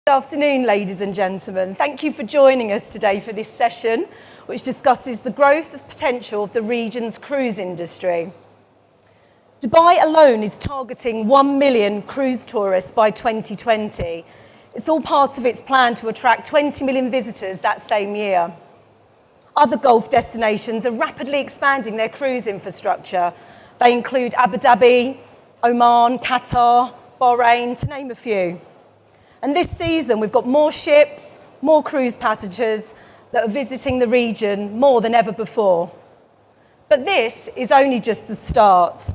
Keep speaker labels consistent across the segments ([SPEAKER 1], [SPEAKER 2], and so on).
[SPEAKER 1] Good afternoon, ladies and gentlemen. Thank you for joining us today for this session, which discusses the growth of potential of the region's cruise industry. Dubai alone is targeting 1 million cruise tourists by 2020. It's all part of its plan to attract 20 million visitors that same year. Other Gulf destinations are rapidly expanding their cruise infrastructure. They include Abu Dhabi, Oman, Qatar, Bahrain, to name a few. And this season, we've got more ships, more cruise passengers that are visiting the region more than ever before. But this is only just the start.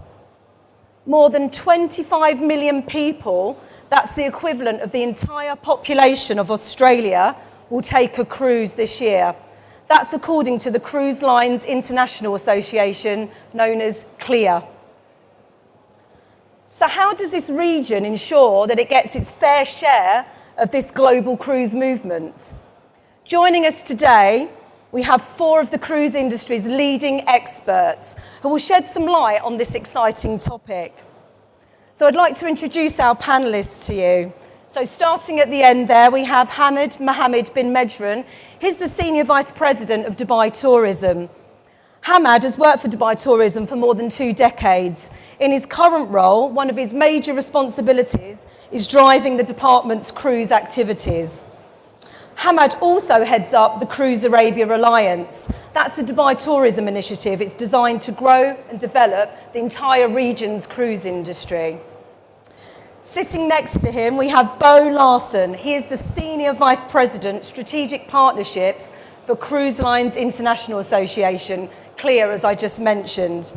[SPEAKER 1] More than 25 million people, that's the equivalent of the entire population of Australia, will take a cruise this year. That's according to the Cruise Lines International Association, known as CLIA. So how does this region ensure that it gets its fair share of this global cruise movement? Joining us today, we have 4 of the cruise industry's leading experts who will shed some light on this exciting topic. So I'd like to introduce our panelists to you. So starting at the end there, we have Hamad Mohammed bin Medran. He's the Senior Vice President of Dubai Tourism. Hamad has worked for Dubai Tourism for more than 2 decades. In his current role, one of his major responsibilities is driving the department's cruise activities. Hamad also heads up the Cruise Arabia Alliance. That's the Dubai Tourism Initiative. It's designed to grow and develop the entire region's cruise industry. Sitting next to him, we have Bo Larson. He is the Senior Vice President, Strategic Partnerships for Cruise Lines International Association, CLIA, as I just mentioned.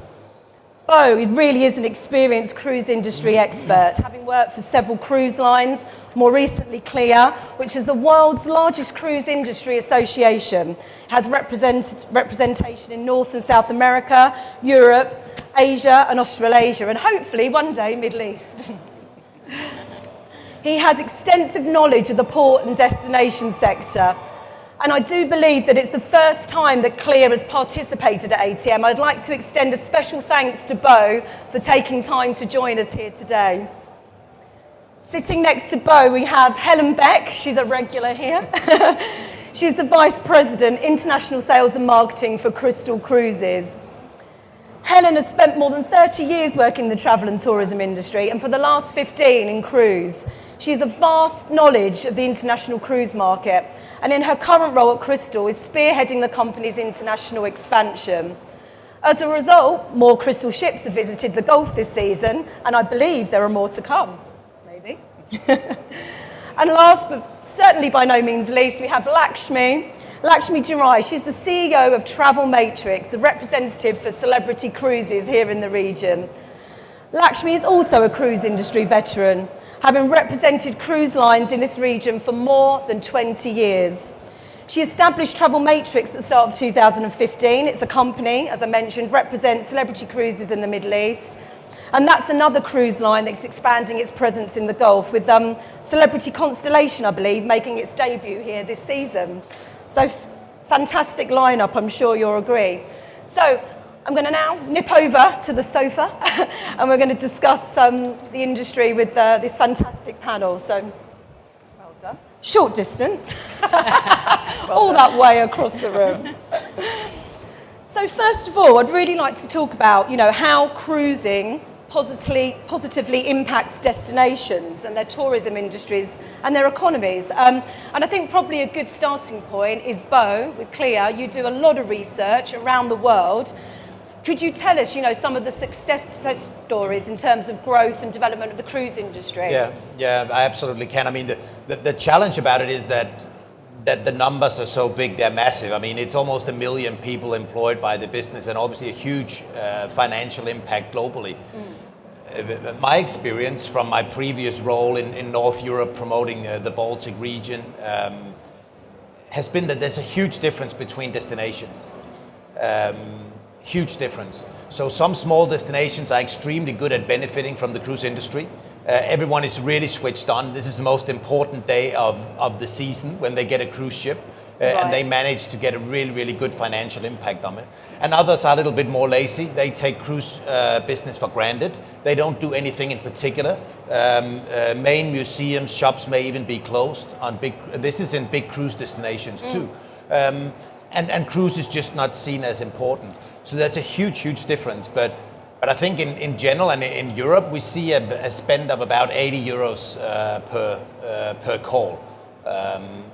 [SPEAKER 1] Bo, he really is an experienced cruise industry expert, having worked for several cruise lines, more recently CLIA, which is the world's largest cruise industry association. It has representation in North and South America, Europe, Asia and Australasia, and hopefully one day Middle East. He has extensive knowledge of the port and destination sector, and I do believe that it's the first time that CLIA has participated at ATM. I'd like to extend a special thanks to Bo for taking time to join us here today. Sitting next to Bo, we have Helen Beck. She's a regular here. She's the Vice President, International Sales and Marketing for Crystal Cruises. Helen has spent more than 30 years working in the travel and tourism industry, and for the last 15 in cruise. She has a vast knowledge of the international cruise market, and in her current role at Crystal is spearheading the company's international expansion. As a result, more Crystal ships have visited the Gulf this season, and I believe there are more to come, maybe. And last, but certainly by no means least, we have Lakshmi Jurai. She's the CEO of Travel Matrix, the representative for celebrity cruises here in the region. Lakshmi is also a cruise industry veteran, having represented cruise lines in this region for more than 20 years. She established Travel Matrix at the start of 2015. It's a company, as I mentioned, represents celebrity cruises in the Middle East. And that's another cruise line that's expanding its presence in the Gulf, with Celebrity Constellation, I believe, making its debut here this season. So fantastic lineup, I'm sure you'll agree. So I'm going to now nip over to the sofa and we're going to discuss the industry with this fantastic panel. So, well done. Short distance, all that way across the room. So first of all, I'd really like to talk about, how cruising positively impacts destinations and their tourism industries and their economies. And I think probably a good starting point is Bo, with CLIA. You do a lot of research around the world. Could you tell us, some of the success stories in terms of growth and development of the cruise industry?
[SPEAKER 2] Yeah, I absolutely can. I mean, the challenge about it is that the numbers are so big, they're massive. I mean, it's almost 1 million people employed by the business, and obviously a huge financial impact globally. My experience from my previous role in North Europe promoting the Baltic region has been that there's a huge difference between destinations. Huge difference. So some small destinations are extremely good at benefiting from the cruise industry. Everyone is really switched on. This is the most important day of the season when they get a cruise ship. and they manage to get a really, really good financial impact on it. And others are a little bit more lazy. They take cruise business for granted. They don't do anything in particular. Main museums, shops may even be closed on this is in big cruise destinations too. And cruise is just not seen as important. So that's a huge, huge difference. But I think in general and in Europe, we see a spend of about 80 euros per call.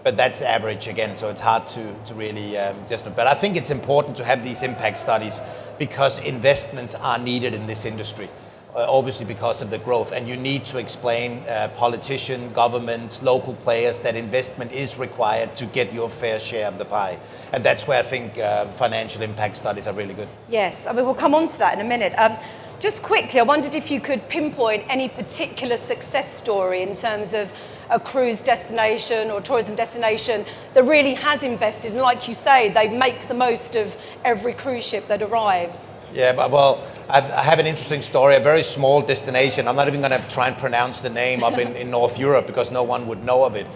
[SPEAKER 2] But that's average again, so it's hard to really just. But I think it's important to have these impact studies because investments are needed in this industry, obviously because of the growth. And you need to explain politicians, governments, local players that investment is required to get your fair share of the pie. And that's where I think financial impact studies are really good.
[SPEAKER 1] Yes, I mean, we'll come on to that in a minute. Just quickly, I wondered if you could pinpoint any particular success story in terms of a cruise destination or tourism destination that really has invested. And like you say, they make the most of every cruise ship that arrives.
[SPEAKER 2] Yeah, but well, I have an interesting story, a very small destination. I'm not even going to try and pronounce the name up in North Europe because no one would know of it.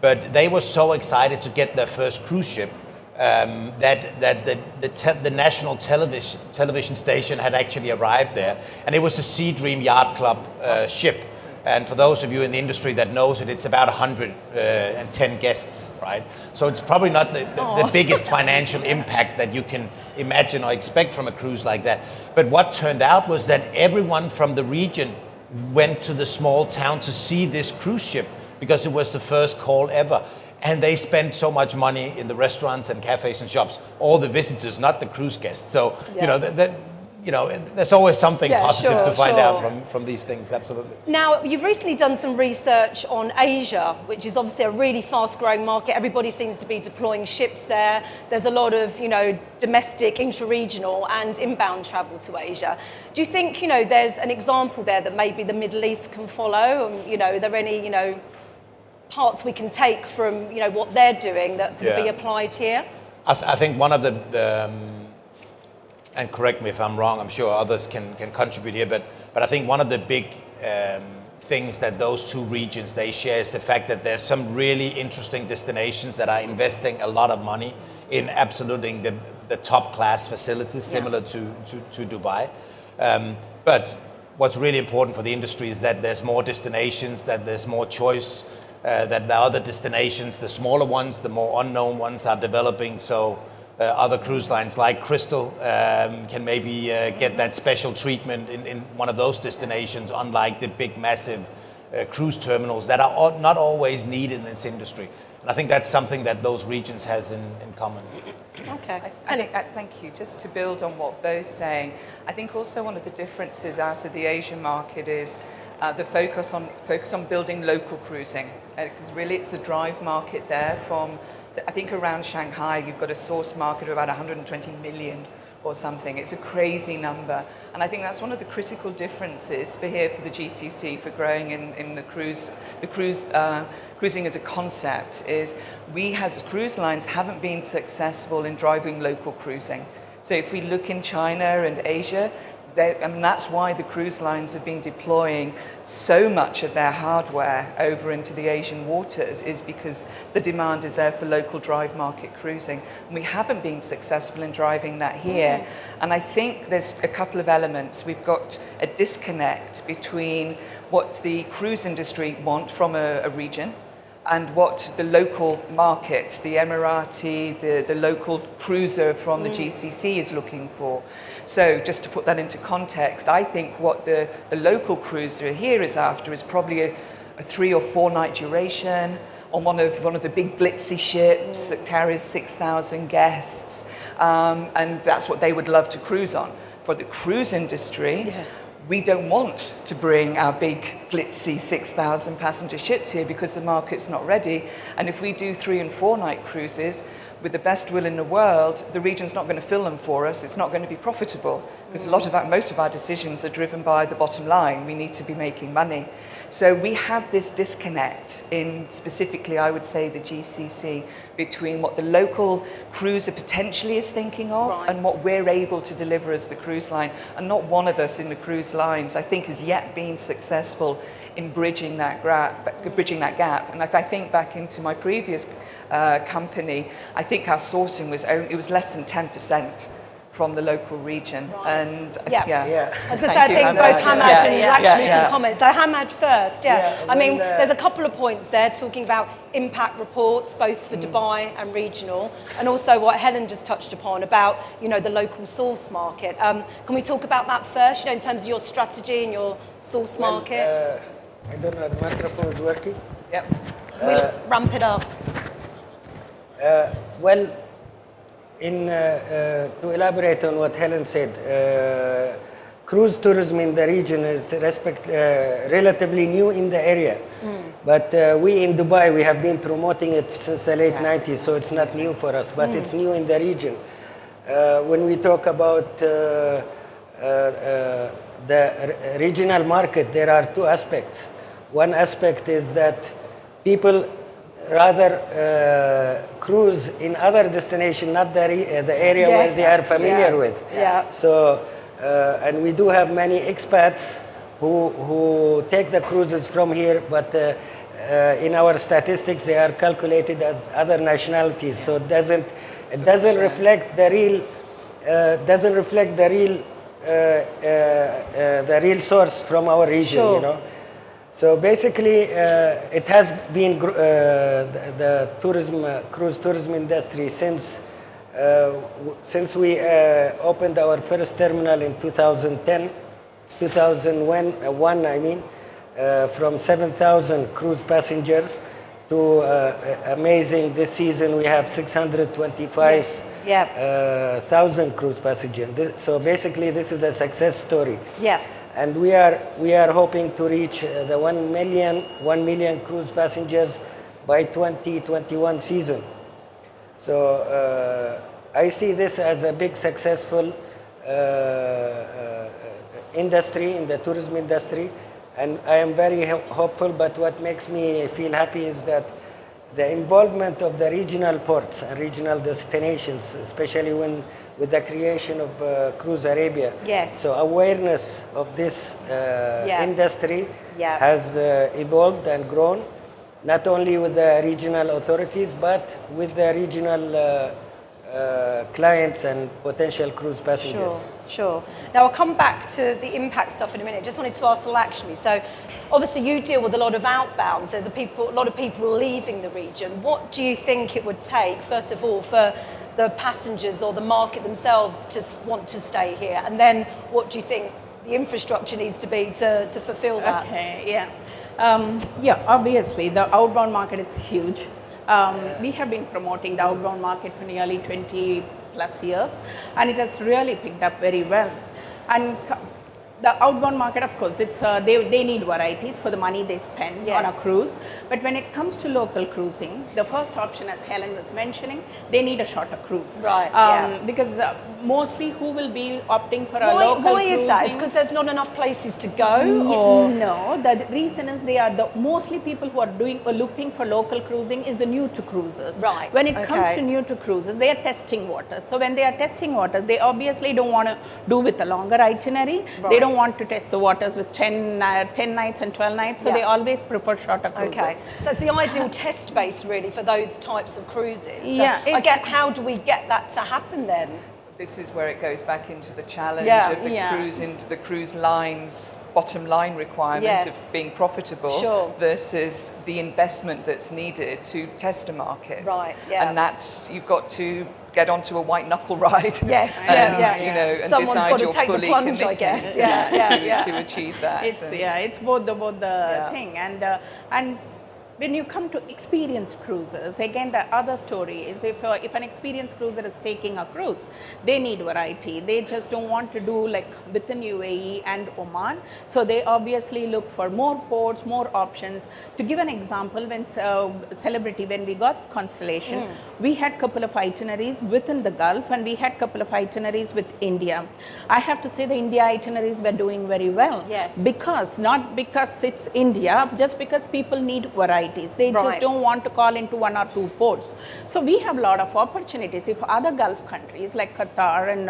[SPEAKER 2] But they were so excited to get their first cruise ship that the national television station had actually arrived there. And it was a Sea Dream Yacht Club ship. And for those of you in the industry that knows it, it's about 110 guests, right? So it's probably not the biggest financial impact that you can imagine or expect from a cruise like that. But what turned out was that everyone from the region went to the small town to see this cruise ship because it was the first call ever. And they spent so much money in the restaurants and cafes and shops, all the visitors, not the cruise guests. So, there's always something positive to find out from these things, absolutely.
[SPEAKER 1] Now, you've recently done some research on Asia, which is obviously a really fast-growing market. Everybody seems to be deploying ships there. There's a lot of, domestic, intra-regional and inbound travel to Asia. Do you think, there's an example there that maybe the Middle East can follow? Are there any, parts we can take from, what they're doing that can be applied here?
[SPEAKER 2] I think one of the and correct me if I'm wrong, I'm sure others can contribute here, but I think one of the big things that those two regions, they share is the fact that there's some really interesting destinations that are investing a lot of money in absolutely the top class facilities, similar to Dubai. But what's really important for the industry is that there's more destinations, that there's more choice, that the other destinations, the smaller ones, the more unknown ones are developing. So other cruise lines like Crystal can maybe get that special treatment in one of those destinations, unlike the big, massive cruise terminals that are not always needed in this industry. And I think that's something that those regions has in common.
[SPEAKER 1] Okay.
[SPEAKER 3] Thank you. Just to build on what Bo's saying, I think also one of the differences out of the Asian market is the focus on building local cruising, because really it's the drive market there from. I think around Shanghai, you've got a source market of about 120 million or something. It's a crazy number. And I think that's one of the critical differences for the GCC, for growing in cruising as a concept, is we as cruise lines haven't been successful in driving local cruising. So if we look in China and Asia, and that's why the cruise lines have been deploying so much of their hardware over into the Asian waters, is because the demand is there for local drive market cruising. And we haven't been successful in driving that here. And I think there's a couple of elements. We've got a disconnect between what the cruise industry want from a region and what the local market, the Emirati, the local cruiser from the GCC is looking for. So just to put that into context, I think what the local cruiser here is after is probably a 3 or 4 night duration on one of the big glitzy ships that carries 6,000 guests, and that's what they would love to cruise on. For the cruise industry, we don't want to bring our big glitzy 6,000 passenger ships here because the market's not ready. And if we do 3 and 4 night cruises, with the best will in the world, the region's not going to fill them for us. It's not going to be profitable because most of our decisions are driven by the bottom line. We need to be making money. So we have this disconnect in specifically, I would say, the GCC between what the local cruiser potentially is thinking of and what we're able to deliver as the cruise line. And not one of us in the cruise lines, I think, has yet been successful in bridging that gap. And if I think back into my previous company, I think our sourcing was less than 10% from the local region.
[SPEAKER 1] Right.
[SPEAKER 3] And
[SPEAKER 1] Yeah.
[SPEAKER 3] yeah.
[SPEAKER 1] I was going to say, I think both Hamad and Lakshmi can comment. So Hamad first, I mean, there's a couple of points there talking about impact reports, both for Dubai and regional, and also what Helen just touched upon about, you know, the local source market. Can we talk about that first, you know, in terms of your strategy and your source markets?
[SPEAKER 4] I don't know, the microphone is working?
[SPEAKER 3] Yep.
[SPEAKER 1] We'll ramp it up.
[SPEAKER 4] Well, to elaborate on what Helen said, cruise tourism in the region is relatively new in the area. But we in Dubai, we have been promoting it since the late 90s, so it's not new for us, but it's new in the region. When we talk about the regional market, there are two aspects. One aspect is that people rather cruise in other destination, not the area where they are familiar with.
[SPEAKER 1] Yeah.
[SPEAKER 4] So, and we do have many expats who take the cruises from here, but in our statistics they are calculated as other nationalities. So it doesn't reflect the real source from our region. Sure. You know. So basically, it has been the cruise tourism industry since we opened our first terminal in 2001, I mean, from 7,000 cruise passengers to amazing. This season we have 625,000 cruise passengers. So basically, this is a success story.
[SPEAKER 1] Yeah.
[SPEAKER 4] And we are hoping to reach the 1 million cruise passengers by 2021 season. So I see this as a big successful industry in the tourism industry, and I am very hopeful. But what makes me feel happy is that the involvement of the regional ports and regional destinations, especially with the creation of Cruise Arabia.
[SPEAKER 1] Yes.
[SPEAKER 4] So awareness of this industry has evolved and grown, not only with the regional authorities, but with the regional clients and potential cruise passengers.
[SPEAKER 1] Sure. Now I'll come back to the impact stuff in a minute. Just wanted to ask Lakshmi. So obviously you deal with a lot of outbounds. There's a lot of people leaving the region. What do you think it would take, first of all, for the passengers or the market themselves to want to stay here? And then what do you think the infrastructure needs to be to fulfill that?
[SPEAKER 5] Okay, obviously the outbound market is huge. We have been promoting the outbound market for nearly 20 plus years, and it has really picked up very well. And the outbound market, of course, it's they need varieties for the money they spend on a cruise. But when it comes to local cruising, the first option, as Helen was mentioning, they need a shorter cruise.
[SPEAKER 1] Right.
[SPEAKER 5] Because mostly who will be opting for a local cruising? Why
[SPEAKER 1] is that? Is because there's not enough places to go? Or?
[SPEAKER 5] No, the reason is they are mostly people who are looking for local cruising is the new to cruisers.
[SPEAKER 1] Right.
[SPEAKER 5] When it comes to new to cruisers, they are testing waters. So when they are testing waters, they obviously don't want to do with a longer itinerary. Right. They don't want to test the waters with 10 nights and 12 nights, so they always prefer shorter cruises.
[SPEAKER 1] Okay, so it's the ideal test base really for those types of cruises. So how do we get that to happen then?
[SPEAKER 3] This is where it goes back into the challenge of the cruise line's bottom line requirement of being profitable versus the investment that's needed to test a market.
[SPEAKER 1] Right.
[SPEAKER 3] And that's, you've got to get onto a white knuckle ride.
[SPEAKER 1] Yes.
[SPEAKER 3] You know, and
[SPEAKER 1] someone's
[SPEAKER 3] decide
[SPEAKER 1] got to
[SPEAKER 3] you're
[SPEAKER 1] take
[SPEAKER 3] fully
[SPEAKER 1] the plunge,
[SPEAKER 3] committed
[SPEAKER 1] I guess.
[SPEAKER 3] to achieve that.
[SPEAKER 5] It's both the thing, and when you come to experienced cruisers, again, the other story is if an experienced cruiser is taking a cruise, they need variety. They just don't want to do like within UAE and Oman. So they obviously look for more ports, more options. To give an example, when we got Constellation, we had a couple of itineraries within the Gulf, and we had a couple of itineraries with India. I have to say the India itineraries were doing very well.
[SPEAKER 1] Yes.
[SPEAKER 5] Not because it's India, just because people need variety. ITs. They just don't want to call into 1 or 2 ports. So we have a lot of opportunities. If other Gulf countries like Qatar and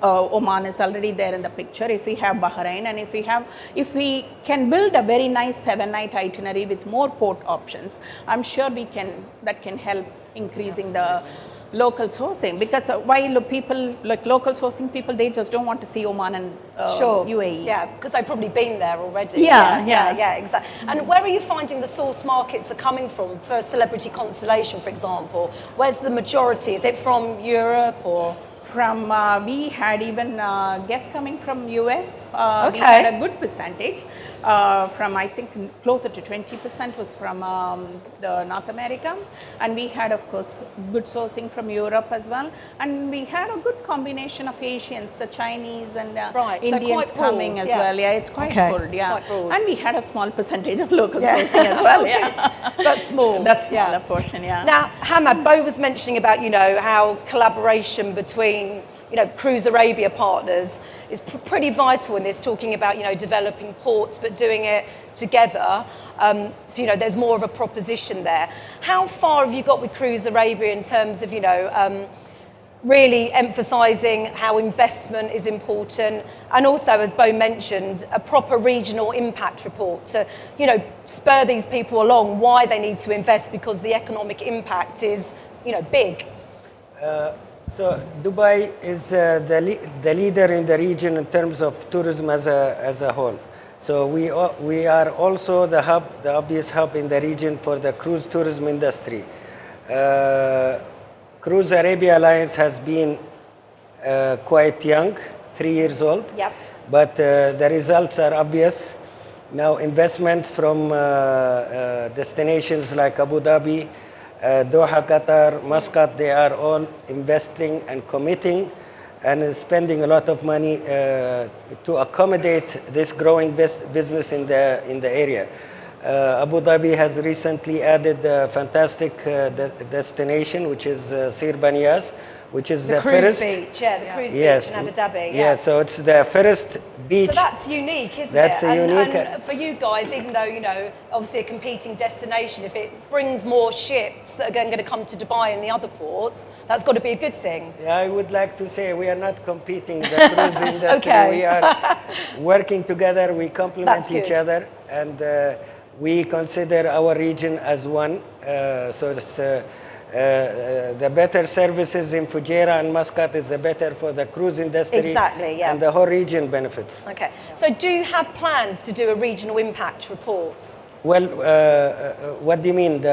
[SPEAKER 5] Oman is already there in the picture, if we have Bahrain, and if we can build a very nice 7-night itinerary with more port options, I'm sure that can help increasing the local sourcing, because while people like local sourcing people, they just don't want to see Oman and UAE.
[SPEAKER 1] Yeah, because they've probably been there already.
[SPEAKER 5] Yeah,
[SPEAKER 1] Exactly. And where are you finding the source markets are coming from for Celebrity Constellation, for example? Where's the majority? Is it from Europe or?
[SPEAKER 5] From we had even guests coming from US. We had a good percentage. From I think closer to 20% was from the North America, and we had of course good sourcing from Europe as well. And we had a good combination of Asians, the Chinese and Indians
[SPEAKER 1] so
[SPEAKER 5] coming
[SPEAKER 1] broad,
[SPEAKER 5] as well. Yeah, it's quite broad. Yeah,
[SPEAKER 1] quite broad.
[SPEAKER 5] And we had a small percentage of local sourcing as well. Yeah,
[SPEAKER 1] that's small.
[SPEAKER 5] That's smaller portion. Yeah.
[SPEAKER 1] Now, Hamad, Bo was mentioning about how collaboration between Cruise Arabia partners is pretty vital in this, talking about developing ports but doing it together. So there's more of a proposition there. How far have you got with Cruise Arabia in terms of really emphasising how investment is important, and also, as Bo mentioned, a proper regional impact report to spur these people along why they need to invest, because the economic impact is big.
[SPEAKER 4] So Dubai is the leader in the region in terms of tourism as a whole. So we are also the obvious hub in the region for the cruise tourism industry. Cruise Arabia Alliance has been quite young, 3 years old.
[SPEAKER 1] Yep.
[SPEAKER 4] But the results are obvious. Now investments from destinations like Abu Dhabi, Doha, Qatar, Muscat, they are all investing and committing and spending a lot of money to accommodate this growing business in the area. Abu Dhabi has recently added a fantastic destination, which is Sir Banias, which is the
[SPEAKER 1] cruise
[SPEAKER 4] first
[SPEAKER 1] beach, the cruise beach in Abu Dhabi.
[SPEAKER 4] Yeah, so it's the first beach.
[SPEAKER 1] So that's unique, isn't
[SPEAKER 4] that's
[SPEAKER 1] it?
[SPEAKER 4] Unique.
[SPEAKER 1] And for you guys, even though obviously a competing destination, if it brings more ships that are going to come to Dubai and the other ports, that's got to be a good thing.
[SPEAKER 4] Yeah, I would like to say we are not competing the cruise industry. We are working together. We complement each other, and we consider our region as one. So it's. The better services in Fujairah and Muscat is the better for the cruise industry.
[SPEAKER 1] Exactly, yeah.
[SPEAKER 4] And the whole region benefits.
[SPEAKER 1] Okay. So do you have plans to do a regional impact report?
[SPEAKER 4] Well, what do you mean?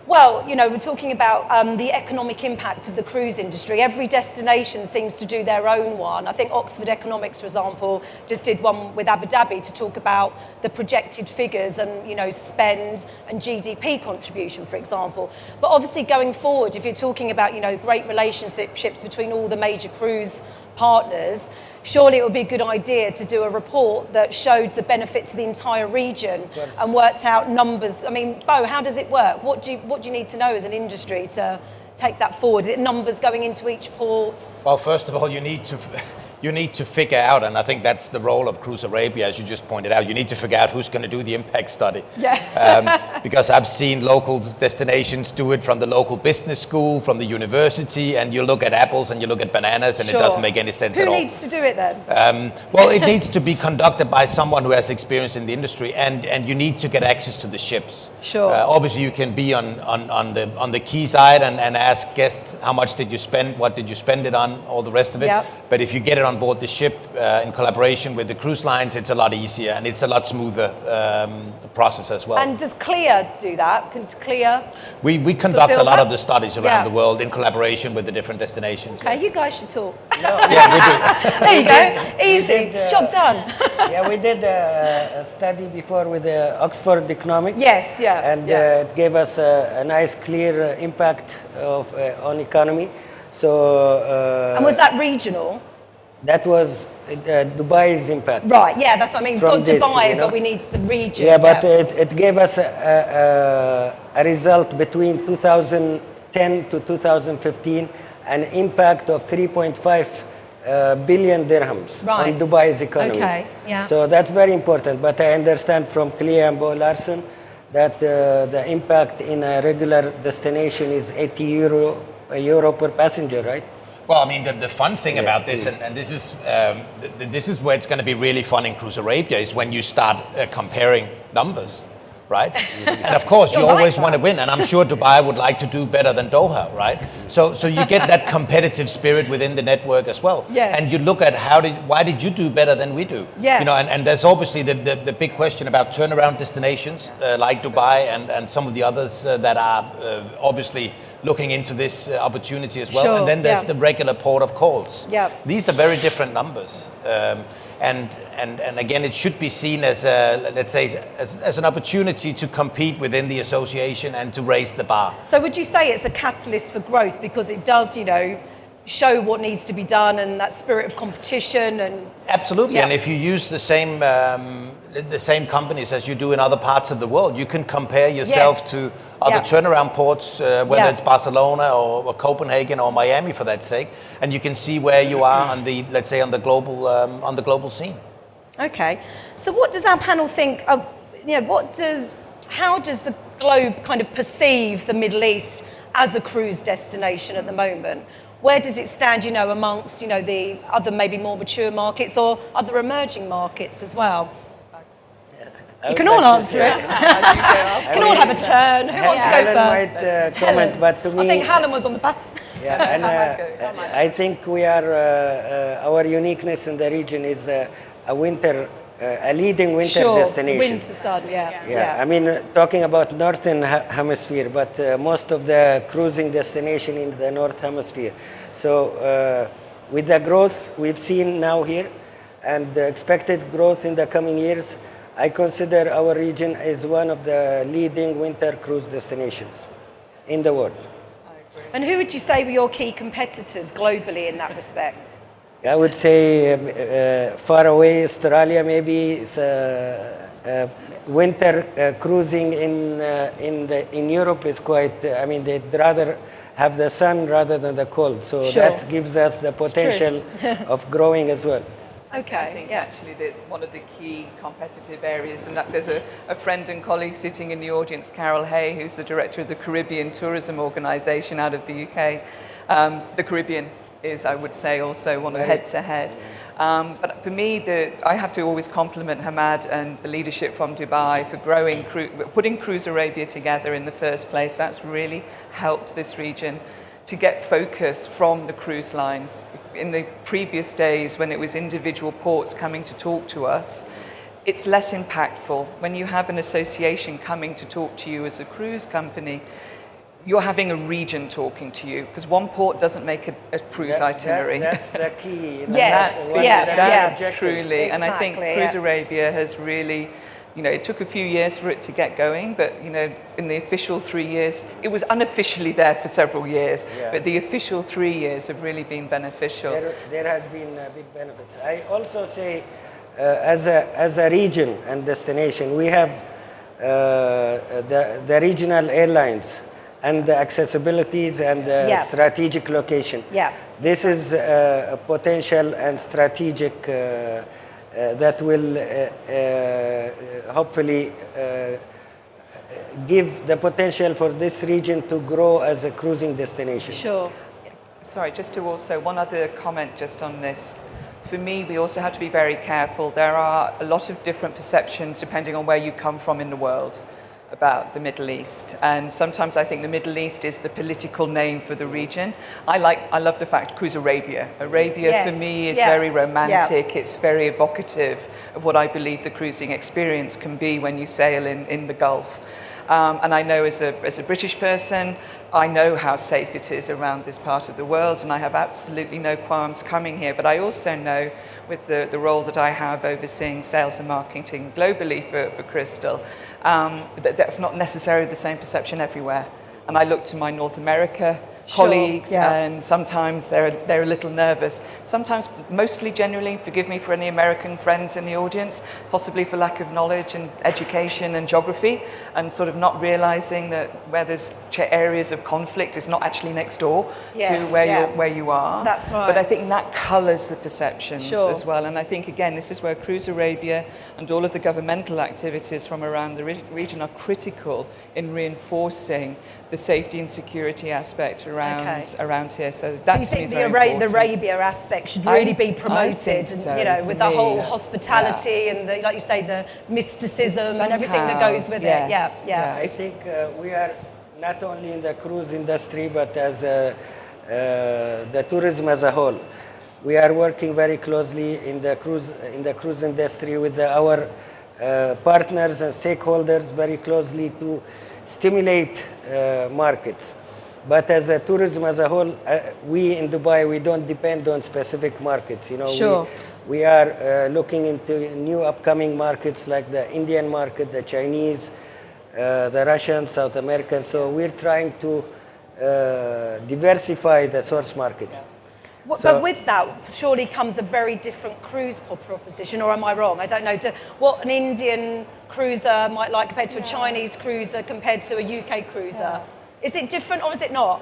[SPEAKER 1] Well, we're talking about the economic impact of the cruise industry. Every destination seems to do their own one. I think Oxford Economics, for example, just did one with Abu Dhabi to talk about the projected figures and, spend and GDP contribution, for example. But obviously going forward, if you're talking about, great relationships between all the major cruise partners, surely it would be a good idea to do a report that showed the benefit to the entire region and worked out numbers. I mean, Bo, how does it work? What do you need to know as an industry to take that forward? Is it numbers going into each port?
[SPEAKER 2] Well, first of all, you need to figure out, and I think that's the role of Cruise Arabia, as you just pointed out, you need to figure out who's going to do the impact study.
[SPEAKER 1] Yeah.
[SPEAKER 2] Because I've seen local destinations do it from the local business school, from the university, and you look at apples and you look at bananas, and it doesn't make any sense at all.
[SPEAKER 1] Who needs to do it then?
[SPEAKER 2] Well, it needs to be conducted by someone who has experience in the industry, and you need to get access to the ships.
[SPEAKER 1] Sure.
[SPEAKER 2] Obviously, you can be on the quay side and ask guests, how much did you spend, what did you spend it on, all the rest of it.
[SPEAKER 1] Yep.
[SPEAKER 2] But if you get it on board the ship in collaboration with the cruise lines, it's a lot easier and it's a lot smoother process as well.
[SPEAKER 1] And does Clear do that? Can Clear?
[SPEAKER 2] We conduct a lot of the studies around the world in collaboration with the different destinations.
[SPEAKER 1] Okay, you guys should talk.
[SPEAKER 2] Yeah, we do.
[SPEAKER 1] There you go. Easy. Job done.
[SPEAKER 4] Yeah, we did a study before with Oxford Economics.
[SPEAKER 1] Yes, yeah.
[SPEAKER 4] And it gave us a nice, clear impact on economy. So.
[SPEAKER 1] And was that regional?
[SPEAKER 4] That was Dubai's impact.
[SPEAKER 1] Right, yeah, that's what I mean. We've got
[SPEAKER 4] this,
[SPEAKER 1] Dubai, but we need the region.
[SPEAKER 4] Yeah, but it gave us a result between 2010 to 2015, an impact of 3.5 billion dirhams on Dubai's economy.
[SPEAKER 1] Okay, yeah.
[SPEAKER 4] So that's very important. But I understand from Clea and Bo Larsen that the impact in a regular destination is 80 euro per passenger, right?
[SPEAKER 2] Well, I mean, the fun thing about this, and this is where it's going to be really fun in Cruise Arabia, is when you start comparing numbers, right? And of course, you always want to win, and I'm sure Dubai would like to do better than Doha, right? So you get that competitive spirit within the network as well.
[SPEAKER 1] Yes.
[SPEAKER 2] And you look at why did you do better than we do?
[SPEAKER 1] Yeah.
[SPEAKER 2] You know, and there's obviously the big question about turnaround destinations like Dubai and some of the others that are obviously looking into this opportunity as well.
[SPEAKER 1] Sure,
[SPEAKER 2] And then there's
[SPEAKER 1] yeah.
[SPEAKER 2] the regular port of calls.
[SPEAKER 1] Yeah.
[SPEAKER 2] These are very different numbers. And again, it should be seen as, let's say, as an opportunity to compete within the association and to raise the bar.
[SPEAKER 1] So would you say it's a catalyst for growth because it does, you know, show what needs to be done and that spirit of competition and...
[SPEAKER 2] Absolutely,
[SPEAKER 1] Yeah.
[SPEAKER 2] and if you use the same companies as you do in other parts of the world, you can compare yourself
[SPEAKER 1] Yes.
[SPEAKER 2] to other
[SPEAKER 1] Yeah.
[SPEAKER 2] turnaround ports, whether
[SPEAKER 1] Yeah.
[SPEAKER 2] it's Barcelona or Copenhagen or Miami for that sake, and you can see where you are on the, let's say, on the global scene.
[SPEAKER 1] Okay, so what does our panel think of, you know, how does the globe kind of perceive the Middle East as a cruise destination at the moment? Where does it stand, you know, amongst, you know, the other maybe more mature markets or other emerging markets as well? You can all answer it. You can all have a turn. Who wants to go
[SPEAKER 4] Helen
[SPEAKER 1] first?
[SPEAKER 4] might comment, but to me...
[SPEAKER 1] I think Helen was on the button.
[SPEAKER 4] Yeah, and I think we are, our uniqueness in the region is a leading winter destination.
[SPEAKER 1] Winter sun,
[SPEAKER 4] Yeah, I mean, talking about Northern Hemisphere, but most of the cruising destination in the North Hemisphere. So with the growth we've seen now here and the expected growth in the coming years, I consider our region as one of the leading winter cruise destinations in the world.
[SPEAKER 1] And who would you say were your key competitors globally in that respect?
[SPEAKER 4] I would say far away Australia maybe is winter cruising in Europe is quite. I mean, they'd rather have the sun rather than the cold. So
[SPEAKER 1] Sure.
[SPEAKER 4] that gives us the potential of growing as well.
[SPEAKER 1] Okay,
[SPEAKER 3] I think actually that one of the key competitive areas, and that there's a friend and colleague sitting in the audience, Carol Hay, who's the director of the Caribbean Tourism Organisation out of the UK. The Caribbean is, I would say, also one of head-to-head. But for me, I have to always compliment Hamad and the leadership from Dubai for putting Cruise Arabia together in the first place. That's really helped this region to get focus from the cruise lines. In the previous days, when it was individual ports coming to talk to us, it's less impactful. When you have an association coming to talk to you as a cruise company, you're having a region talking to you, because one port doesn't make a cruise itinerary.
[SPEAKER 4] That's the key.
[SPEAKER 1] Yes,
[SPEAKER 4] That's one of
[SPEAKER 1] yeah,
[SPEAKER 4] the
[SPEAKER 1] yeah.
[SPEAKER 4] objectives.
[SPEAKER 3] Truly. And I think
[SPEAKER 1] Exactly,
[SPEAKER 3] Cruise
[SPEAKER 1] yeah.
[SPEAKER 3] Arabia has really, you know, it took a few years for it to get going, but, you know, in the official 3 years, it was unofficially there for several years, but the official 3 years have really been beneficial.
[SPEAKER 4] There has been big benefits. I also say, as a region and destination, we have the regional airlines and the accessibilities and the strategic location.
[SPEAKER 1] Yeah.
[SPEAKER 4] This is a potential and strategic that will hopefully give the potential for this region to grow as a cruising destination.
[SPEAKER 1] Sure.
[SPEAKER 3] Sorry, just to also, one other comment just on this. For me, we also have to be very careful. There are a lot of different perceptions depending on where you come from in the world about the Middle East. And sometimes I think the Middle East is the political name for the region. I love the fact Cruise Arabia. Arabia for me is very romantic. It's very evocative of what I believe the cruising experience can be when you sail in the Gulf. And I know as a British person, I know how safe it is around this part of the world, and I have absolutely no qualms coming here. But I also know, with the role that I have overseeing sales and marketing globally for Crystal, that's not necessarily the same perception everywhere. And I look to my North America colleagues,
[SPEAKER 1] yeah.
[SPEAKER 3] and sometimes they're a little nervous. Sometimes, mostly genuinely, forgive me for any American friends in the audience, possibly for lack of knowledge and education and geography, and sort of not realizing that where there's areas of conflict is not actually next door
[SPEAKER 1] Yes,
[SPEAKER 3] to where
[SPEAKER 1] yeah.
[SPEAKER 3] where you are.
[SPEAKER 1] That's right.
[SPEAKER 3] But I think that colours the perceptions
[SPEAKER 1] Sure.
[SPEAKER 3] as well. And I think, again, this is where Cruise Arabia and all of the governmental activities from around the region are critical in reinforcing the safety and security aspect around here. So that
[SPEAKER 1] So you
[SPEAKER 3] to me
[SPEAKER 1] think
[SPEAKER 3] is
[SPEAKER 1] the,
[SPEAKER 3] very
[SPEAKER 1] the
[SPEAKER 3] important.
[SPEAKER 1] Arabia aspect should really be
[SPEAKER 3] I
[SPEAKER 1] promoted,
[SPEAKER 3] think so,
[SPEAKER 1] and, you know,
[SPEAKER 3] for
[SPEAKER 1] with the
[SPEAKER 3] me,
[SPEAKER 1] whole hospitality and, the, like you say, the mysticism and everything that goes with
[SPEAKER 3] yes,
[SPEAKER 1] it. Yeah.
[SPEAKER 4] I think we are not only in the cruise industry, but as the tourism as a whole. We are working very closely in the cruise industry with our partners and stakeholders very closely to stimulate markets. But as a tourism as a whole, we in Dubai, we don't depend on specific markets. You know,
[SPEAKER 1] Sure.
[SPEAKER 4] we are looking into new upcoming markets like the Indian market, the Chinese, the Russian, South American. So we're trying to diversify the source market.
[SPEAKER 1] But with that, surely comes a very different cruise proposition, or am I wrong? I don't know. What an Indian cruiser might like compared to a Chinese cruiser compared to a UK cruiser. Is it different or is it not?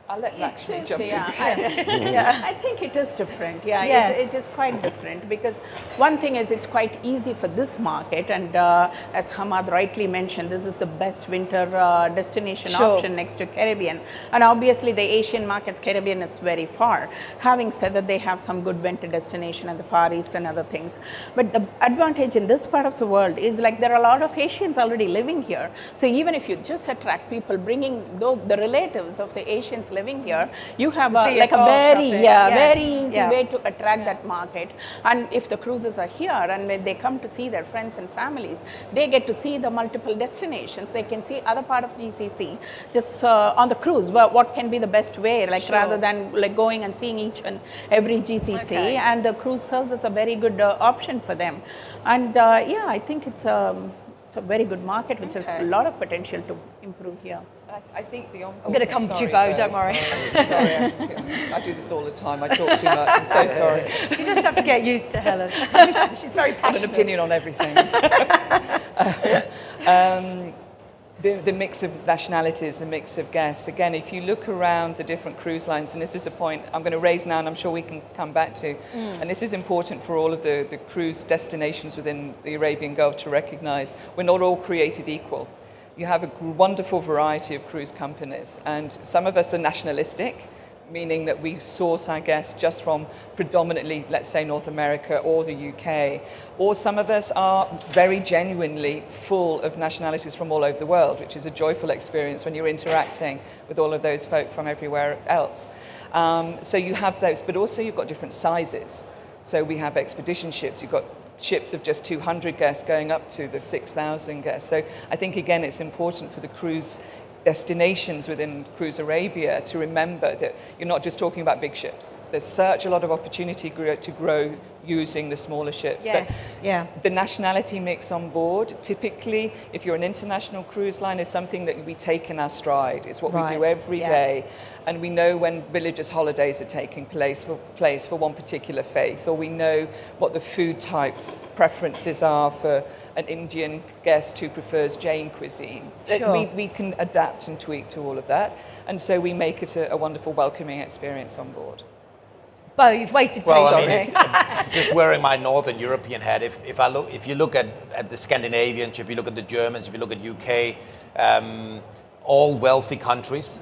[SPEAKER 3] I'll let Lakshmi jump in.
[SPEAKER 5] I think it is different. Yeah,
[SPEAKER 1] Yes.
[SPEAKER 5] it is quite different because one thing is it's quite easy for this market, and as Hamad rightly mentioned, this is the best winter destination option next to Caribbean. And obviously the Asian markets, Caribbean is very far. Having said that, they have some good winter destination in the Far East and other things. But the advantage in this part of the world is like there are a lot of Asians already living here. So even if you just attract people, bringing the relatives of the Asians living here, you have like a very very easy way to attract that market. And if the cruises are here and when they come to see their friends and families, they get to see the multiple destinations. They can see other part of GCC just on the cruise. What can be the best way, like rather than like going and seeing each and every GCC. And the cruise serves as a very good option for them. And I think it's a very good market which has a lot of potential to improve here.
[SPEAKER 3] I think the
[SPEAKER 1] I'm going to come to you, Bo, don't worry.
[SPEAKER 3] Sorry, I do this all the time. I talk too much. I'm so sorry.
[SPEAKER 1] You just have to get used to Helen. She's very passionate.
[SPEAKER 3] I have an opinion on everything. The mix of nationalities, the mix of guests. Again, if you look around the different cruise lines, and this is a point I'm going to raise now and I'm sure we can come back to, and this is important for all of the cruise destinations within the Arabian Gulf to recognize, we're not all created equal. You have a wonderful variety of cruise companies, and some of us are nationalistic, meaning that we source our guests just from predominantly, let's say, North America or the UK, or some of us are very genuinely full of nationalities from all over the world, which is a joyful experience when you're interacting with all of those folk from everywhere else. So you have those, but also you've got different sizes. So we have expedition ships, you've got ships of just 200 guests going up to the 6,000 guests. So I think, again, it's important for the cruise destinations within Cruise Arabia to remember that you're not just talking about big ships. There's such a lot of opportunity to grow using the smaller ships.
[SPEAKER 1] Yes,
[SPEAKER 3] but the nationality mix on board, typically, if you're an international cruise line, is something that we take in our stride. It's what we do every day. And we know when religious holidays are taking place for one particular faith, or we know what the food types preferences are for an Indian guest who prefers Jain cuisine. We can adapt and tweak to all of that. And so we make it a wonderful, welcoming experience on board.
[SPEAKER 1] Bo, you've waited patiently.
[SPEAKER 2] Just wearing my Northern European hat, if you look at the Scandinavians, if you look at the Germans, if you look at UK, all wealthy countries,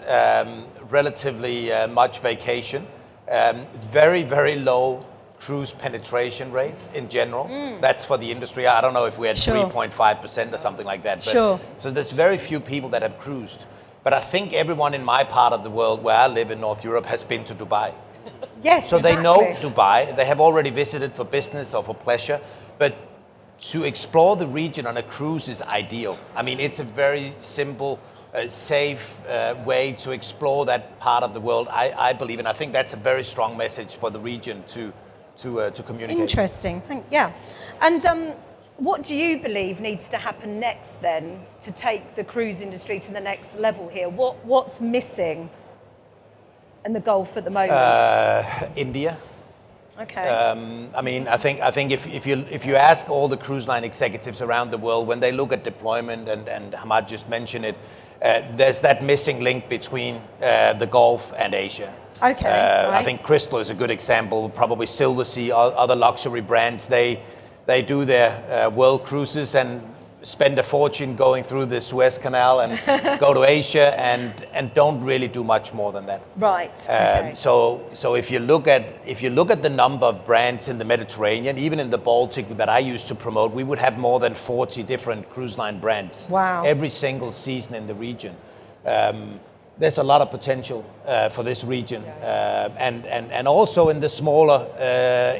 [SPEAKER 2] relatively much vacation, very, very low cruise penetration rates in general. That's for the industry. I don't know if we had 3.5% or something like that. But, so there's very few people that have cruised. But I think everyone in my part of the world where I live in North Europe has been to Dubai.
[SPEAKER 1] Yes,
[SPEAKER 2] so they know Dubai. They have already visited for business or for pleasure. But to explore the region on a cruise is ideal. I mean, it's a very simple, safe way to explore that part of the world, I believe. And I think that's a very strong message for the region to communicate.
[SPEAKER 1] Interesting. And what do you believe needs to happen next then to take the cruise industry to the next level here? What's missing? and the Gulf at the moment?
[SPEAKER 2] India.
[SPEAKER 1] Okay.
[SPEAKER 2] I mean, I think if you ask all the cruise line executives around the world, when they look at deployment, and Hamad just mentioned it, there's that missing link between the Gulf and Asia.
[SPEAKER 1] Okay. Right.
[SPEAKER 2] I think Crystal is a good example. Probably Silversea, other luxury brands, they do their world cruises and spend a fortune going through the Suez Canal and go to Asia and don't really do much more than that.
[SPEAKER 1] Right. Okay.
[SPEAKER 2] So if you look at the number of brands in the Mediterranean, even in the Baltic that I used to promote, we would have more than 40 different cruise line brands.
[SPEAKER 1] Wow.
[SPEAKER 2] Every single season in the region. There's a lot of potential for this region, and also in the smaller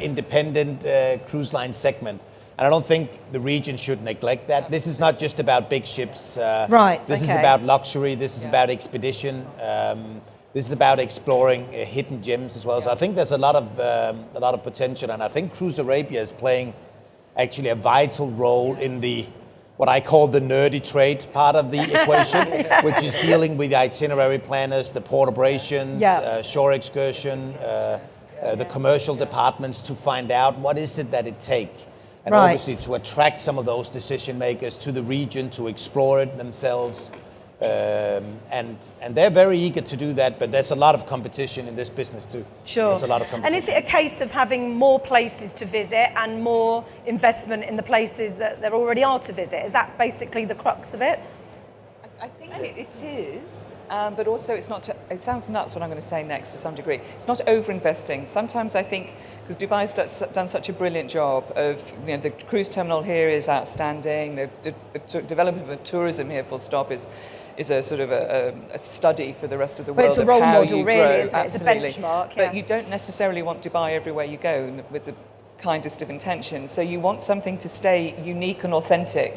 [SPEAKER 2] independent cruise line segment. And I don't think the region should neglect that. This is not just about big ships.
[SPEAKER 1] Right.
[SPEAKER 2] This is about luxury. This is about expedition. This is about exploring hidden gems as well. So I think there's a lot of potential, and I think Cruise Arabia is playing actually a vital role in the what I call the nerdy trade part of the equation, which is dealing with the itinerary planners, the port operations, shore excursion, the commercial departments to find out what is it that it takes. And obviously to attract some of those decision makers to the region to explore it themselves. And they're very eager to do that, but there's a lot of competition in this business too.
[SPEAKER 1] Sure.
[SPEAKER 2] There's a lot of competition.
[SPEAKER 1] And is it a case of having more places to visit and more investment in the places that there already are to visit? Is that basically the crux of it?
[SPEAKER 3] I think it is, but also it's not. It sounds nuts what I'm going to say next to some degree. It's not over-investing. Sometimes I think, because Dubai's done such a brilliant job of, the cruise terminal here is outstanding. The development of tourism here, full stop, is a sort of a study for the rest of the world.
[SPEAKER 1] But it's a role
[SPEAKER 3] of how
[SPEAKER 1] model,
[SPEAKER 3] you
[SPEAKER 1] really,
[SPEAKER 3] grow.
[SPEAKER 1] isn't it?
[SPEAKER 3] Absolutely.
[SPEAKER 1] It's a benchmark.
[SPEAKER 3] But you don't necessarily want Dubai everywhere you go with the kindest of intentions. So you want something to stay unique and authentic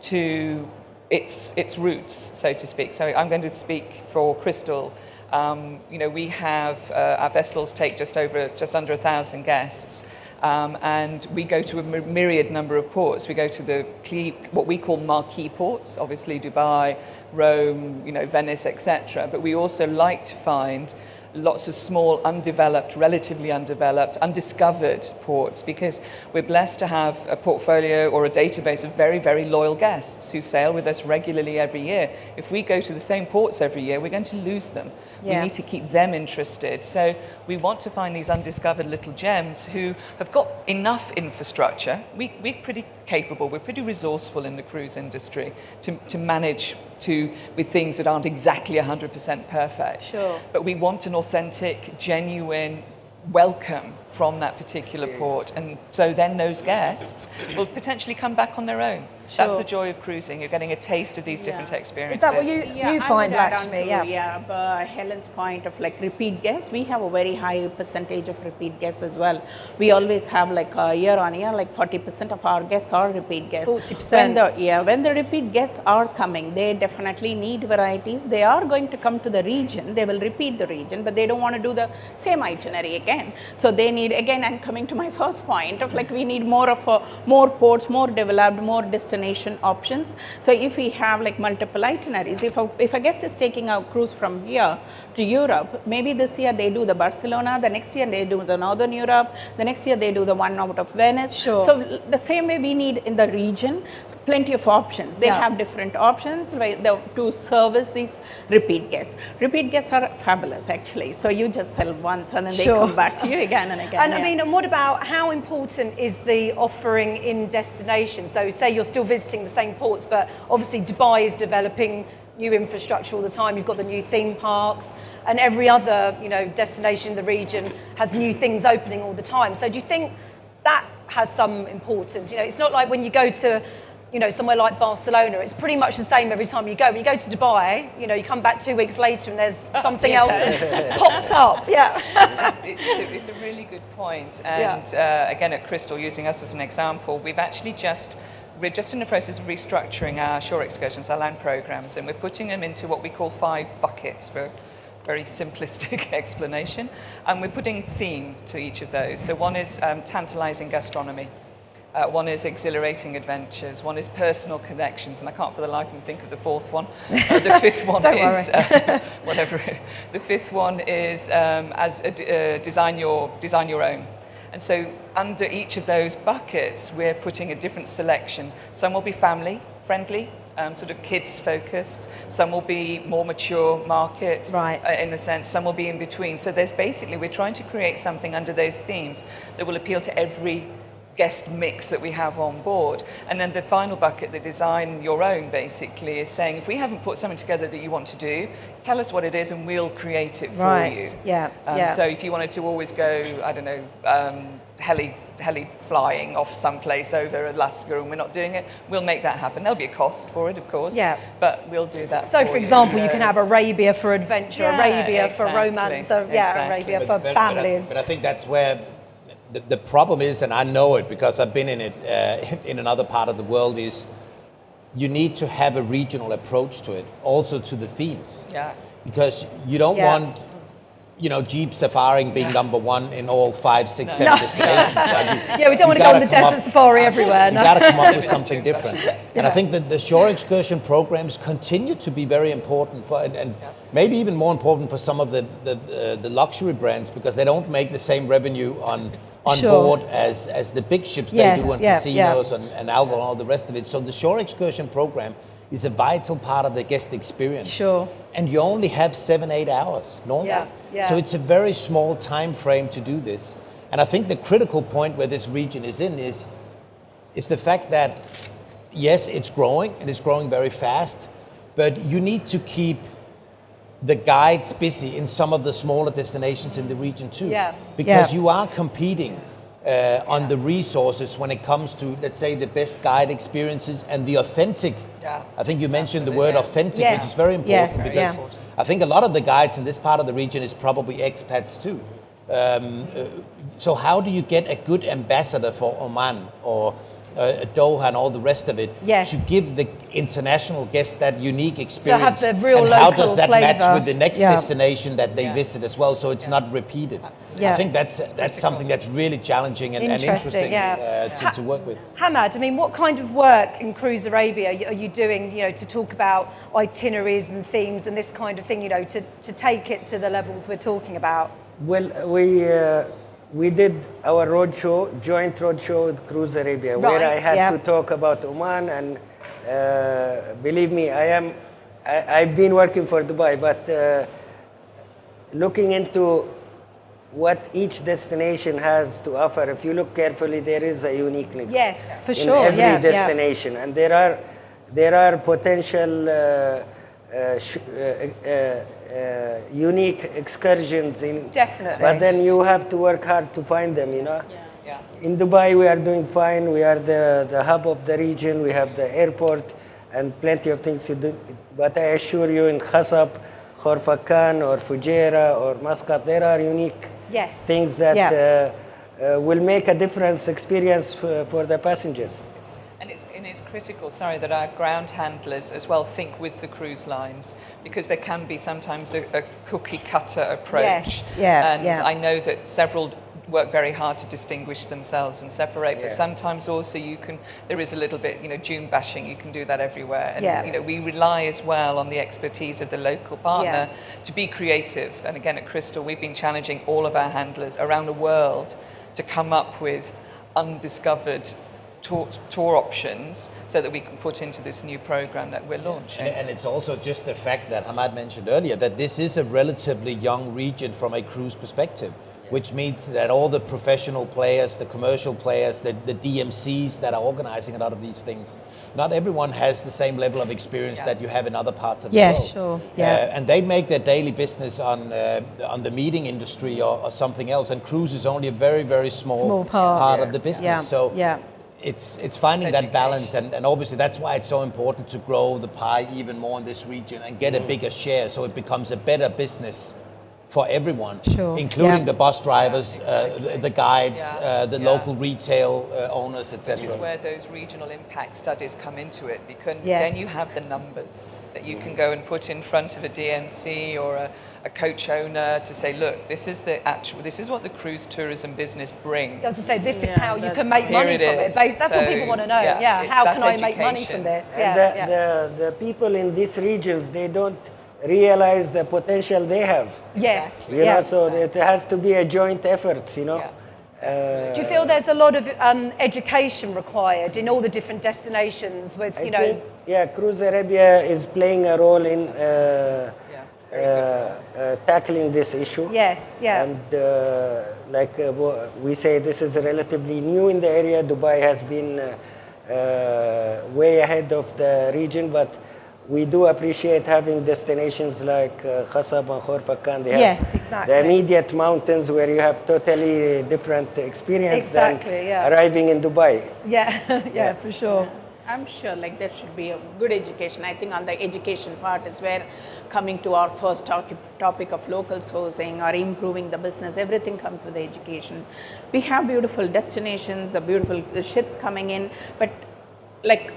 [SPEAKER 3] to its roots, so to speak. So I'm going to speak for Crystal. We have our vessels take just under 1,000 guests, and we go to a myriad number of ports. We go to what we call marquee ports, obviously Dubai, Rome, Venice, etc. But we also like to find lots of small, relatively undeveloped, undiscovered ports, because we're blessed to have a portfolio or a database of very, very loyal guests who sail with us regularly every year. If we go to the same ports every year, we're going to lose them. We need to keep them interested. So we want to find these undiscovered little gems who have got enough infrastructure. We're pretty capable, we're pretty resourceful in the cruise industry to manage with things that aren't exactly 100% perfect.
[SPEAKER 1] Sure.
[SPEAKER 3] But we want an authentic, genuine welcome from that particular port, and so then those guests will potentially come back on their own.
[SPEAKER 1] Sure.
[SPEAKER 3] That's the joy of cruising. You're getting a taste of these different experiences.
[SPEAKER 1] Is that what you find, Lakshmi?
[SPEAKER 5] But Helen's point of repeat guests, we have a very high percentage of repeat guests as well. We always have year on year, 40% of our guests are repeat guests.
[SPEAKER 1] 40%.
[SPEAKER 5] When the repeat guests are coming, they definitely need varieties. They are going to come to the region. They will repeat the region, but they don't want to do the same itinerary again. So they need, again, I'm coming to my first point of we need more ports, more developed, more destination options. So if we have multiple itineraries, if a guest is taking a cruise from here to Europe, maybe this year they do the Barcelona, the next year they do the Northern Europe, the next year they do the one out of Venice.
[SPEAKER 1] Sure.
[SPEAKER 5] So the same way we need in the region plenty of options. They have different options to service these repeat guests. Repeat guests are fabulous, actually. So you just sell once and then they come back to you again and again.
[SPEAKER 1] And and what about how important is the offering in destination? So say you're still visiting the same ports, but obviously Dubai is developing new infrastructure all the time. You've got the new theme parks, and every other destination in the region has new things opening all the time. So do you think that has some importance? It's not like when you go to somewhere like Barcelona, it's pretty much the same every time you go. When you go to Dubai, you come back 2 weeks later and there's something else that's popped up.
[SPEAKER 3] It's a really good point. And again, at Crystal, using us as an example, we're just in the process of restructuring our shore excursions, our land programs, and we're putting them into what we call 5 buckets for very simplistic explanation. And we're putting theme to each of those. So one is tantalizing gastronomy. One is exhilarating adventures. One is personal connections, and I can't for the life of me think of the fourth one. The fifth one
[SPEAKER 1] Don't
[SPEAKER 3] is whatever. The fifth one is design your own. And so under each of those buckets, we're putting a different selections. Some will be family friendly, sort of kids focused. Some will be more mature market,
[SPEAKER 1] Right.
[SPEAKER 3] In a sense. Some will be in between. So there's basically, we're trying to create something under those themes that will appeal to every guest mix that we have on board. And then the final bucket, the design your own, basically is saying, if we haven't put something together that you want to do, tell us what it is and we'll create it for
[SPEAKER 1] Right.
[SPEAKER 3] you.
[SPEAKER 1] Yeah. Yeah.
[SPEAKER 3] So if you wanted to always go, I don't know, heli flying off someplace over Alaska and we're not doing it, we'll make that happen. There'll be a cost for it, of course,
[SPEAKER 1] Yeah.
[SPEAKER 3] but we'll do that.
[SPEAKER 1] So, for
[SPEAKER 3] you.
[SPEAKER 1] example, you
[SPEAKER 3] So-
[SPEAKER 1] can have Arabia for adventure,
[SPEAKER 3] Yeah,
[SPEAKER 1] Arabia for
[SPEAKER 3] exactly,
[SPEAKER 1] romance, so yeah,
[SPEAKER 3] exactly.
[SPEAKER 1] Arabia for families.
[SPEAKER 2] But I think that's where the problem is, and I know it because I've been in it in another part of the world, is you need to have a regional approach to it, also to the themes.
[SPEAKER 3] Yeah.
[SPEAKER 2] Because you don't
[SPEAKER 1] Yeah.
[SPEAKER 2] want, Jeep safaring being number one in all 5, 6, 7 destinations. Right?
[SPEAKER 1] Yeah, we don't want to go on the desert safari everywhere.
[SPEAKER 2] You
[SPEAKER 1] No.
[SPEAKER 2] got to come up with something different. And I think that the shore excursion programs continue to be very important for, and maybe even more important for some of the luxury brands, because they don't make the same revenue on
[SPEAKER 1] Sure.
[SPEAKER 2] board as the big ships
[SPEAKER 1] Yes,
[SPEAKER 2] they do, and
[SPEAKER 1] yeah,
[SPEAKER 2] casinos and alcohol and all the rest of it. So the shore excursion program is a vital part of the guest experience.
[SPEAKER 1] Sure.
[SPEAKER 2] And you only have 7-8 hours normally.
[SPEAKER 1] Yeah, yeah.
[SPEAKER 2] So it's a very small time frame to do this. And I think the critical point where this region is in is the fact that, yes, it's growing, and it's growing very fast, but you need to keep the guides busy in some of the smaller destinations in the region too.
[SPEAKER 1] Yeah.
[SPEAKER 2] Because
[SPEAKER 1] Yeah.
[SPEAKER 2] you are competing on the resources when it comes to, let's say, the best guide experiences and the authentic.
[SPEAKER 3] Yeah.
[SPEAKER 2] I think you mentioned the
[SPEAKER 3] Absolutely,
[SPEAKER 2] word
[SPEAKER 3] yeah.
[SPEAKER 2] authentic,
[SPEAKER 1] Yes.
[SPEAKER 2] which is very important,
[SPEAKER 1] Yes,
[SPEAKER 2] because
[SPEAKER 1] yeah.
[SPEAKER 2] I think a lot of the guides in this part of the region is probably expats too. So how do you get a good ambassador for Oman or Doha and all the rest of it
[SPEAKER 1] Yes.
[SPEAKER 2] to give the international guests that unique experience?
[SPEAKER 1] have the real
[SPEAKER 2] and how
[SPEAKER 1] local
[SPEAKER 2] does that
[SPEAKER 1] flavour.
[SPEAKER 2] match with the next
[SPEAKER 1] Yeah.
[SPEAKER 2] destination that they
[SPEAKER 3] Yeah.
[SPEAKER 2] visit as well, so it's not repeated?
[SPEAKER 3] Absolutely.
[SPEAKER 1] Yeah.
[SPEAKER 2] I think that's something that's really challenging and interesting
[SPEAKER 1] yeah.
[SPEAKER 2] to work with.
[SPEAKER 1] Hamad, I mean, what kind of work in Cruise Arabia are you doing, to talk about itineraries and themes and this kind of thing, to take it to the levels we're talking about?
[SPEAKER 4] Well, we did our roadshow, joint roadshow with Cruise Arabia, where I
[SPEAKER 1] Right,
[SPEAKER 4] had
[SPEAKER 1] yeah.
[SPEAKER 4] to talk about Oman, and believe me, I've been working for Dubai, but looking into what each destination has to offer, if you look carefully, there is a uniqueness.
[SPEAKER 1] Yes, for
[SPEAKER 4] in
[SPEAKER 1] sure.
[SPEAKER 4] every
[SPEAKER 1] yeah,
[SPEAKER 4] destination, and there are potential unique excursions in.
[SPEAKER 1] Definitely.
[SPEAKER 4] But then you have to work hard to find them.
[SPEAKER 3] Yeah.
[SPEAKER 4] In Dubai, we are doing fine. We are the hub of the region. We have the airport and plenty of things to do. But I assure you, in Khasab, Khorfakan, or Fujairah, or Muscat, there are unique
[SPEAKER 1] Yes.
[SPEAKER 4] things that
[SPEAKER 1] Yeah.
[SPEAKER 4] will make a difference experience for the passengers.
[SPEAKER 3] And it's critical, that our ground handlers as well think with the cruise lines, because there can be sometimes a cookie cutter approach.
[SPEAKER 1] Yes, yeah,
[SPEAKER 3] And
[SPEAKER 1] yeah.
[SPEAKER 3] I know that several work very hard to distinguish themselves and separate, but
[SPEAKER 4] Yeah.
[SPEAKER 3] sometimes also there is a little bit, June bashing, you can do that everywhere. And,
[SPEAKER 1] Yeah.
[SPEAKER 3] we rely as well on the expertise of the local partner
[SPEAKER 1] Yeah.
[SPEAKER 3] to be creative. And again, at Crystal, we've been challenging all of our handlers around the world to come up with undiscovered tour options so that we can put into this new program that we're launching.
[SPEAKER 2] And it's also just the fact that Hamad mentioned earlier, that this is a relatively young region from a cruise perspective, which means that all the professional players, the commercial players, the DMCs that are organizing a lot of these things, not everyone has the same level of experience that you have in other parts of the
[SPEAKER 1] Yeah,
[SPEAKER 2] world.
[SPEAKER 1] sure. Yeah.
[SPEAKER 2] And they make their daily business on the meeting industry or something else, and cruise is only a very, very small
[SPEAKER 1] part.
[SPEAKER 2] of the business.
[SPEAKER 1] Yeah.
[SPEAKER 2] So
[SPEAKER 1] Yeah.
[SPEAKER 2] it's finding
[SPEAKER 3] It's
[SPEAKER 2] that balance, and obviously that's why it's so important to grow the pie even more in this region and get a bigger share, so it becomes a better business for everyone,
[SPEAKER 1] Sure.
[SPEAKER 2] including
[SPEAKER 1] Yeah.
[SPEAKER 2] the bus drivers, the guides, the
[SPEAKER 3] Yeah.
[SPEAKER 2] local retail owners, etc.
[SPEAKER 3] Which is where those regional impact studies come into it, because
[SPEAKER 1] Yes.
[SPEAKER 3] then you have the numbers that you can go and put in front of a DMC or a coach owner to say, look, this is what the cruise tourism business brings.
[SPEAKER 1] I was to say, this is
[SPEAKER 5] Yeah,
[SPEAKER 1] how you
[SPEAKER 5] that's
[SPEAKER 1] can make
[SPEAKER 3] Here
[SPEAKER 1] money
[SPEAKER 3] it
[SPEAKER 1] from it.
[SPEAKER 3] is.
[SPEAKER 1] That's what
[SPEAKER 3] So,
[SPEAKER 1] people want to know.
[SPEAKER 3] yeah,
[SPEAKER 1] Yeah,
[SPEAKER 3] it's
[SPEAKER 1] how
[SPEAKER 3] that
[SPEAKER 1] can I make money
[SPEAKER 3] education.
[SPEAKER 1] from this?
[SPEAKER 4] And
[SPEAKER 1] Yeah,
[SPEAKER 4] the people in these regions, they don't realize the potential they have.
[SPEAKER 1] Yes.
[SPEAKER 3] Exactly.
[SPEAKER 4] You
[SPEAKER 1] Yeah.
[SPEAKER 4] know, so it has to be a joint effort, you know.
[SPEAKER 3] Yeah.
[SPEAKER 1] Do you feel there's a lot of education required in all the different destinations with,
[SPEAKER 4] I think, yeah, Cruise Arabia is playing a role in tackling this issue.
[SPEAKER 1] Yes, yeah.
[SPEAKER 4] And we say this is relatively new in the area. Dubai has been way ahead of the region, but we do appreciate having destinations like Khasab and Khorfakan. They have
[SPEAKER 1] Yes, exactly.
[SPEAKER 4] the immediate mountains where you have totally different experience
[SPEAKER 1] Exactly,
[SPEAKER 4] than
[SPEAKER 1] yeah.
[SPEAKER 4] arriving in Dubai.
[SPEAKER 1] Yeah, yeah, for sure.
[SPEAKER 5] I'm sure like there should be a good education. I think on the education part is where coming to our first topic of local sourcing or improving the business, everything comes with the education. We have beautiful destinations, the beautiful ships coming in, but like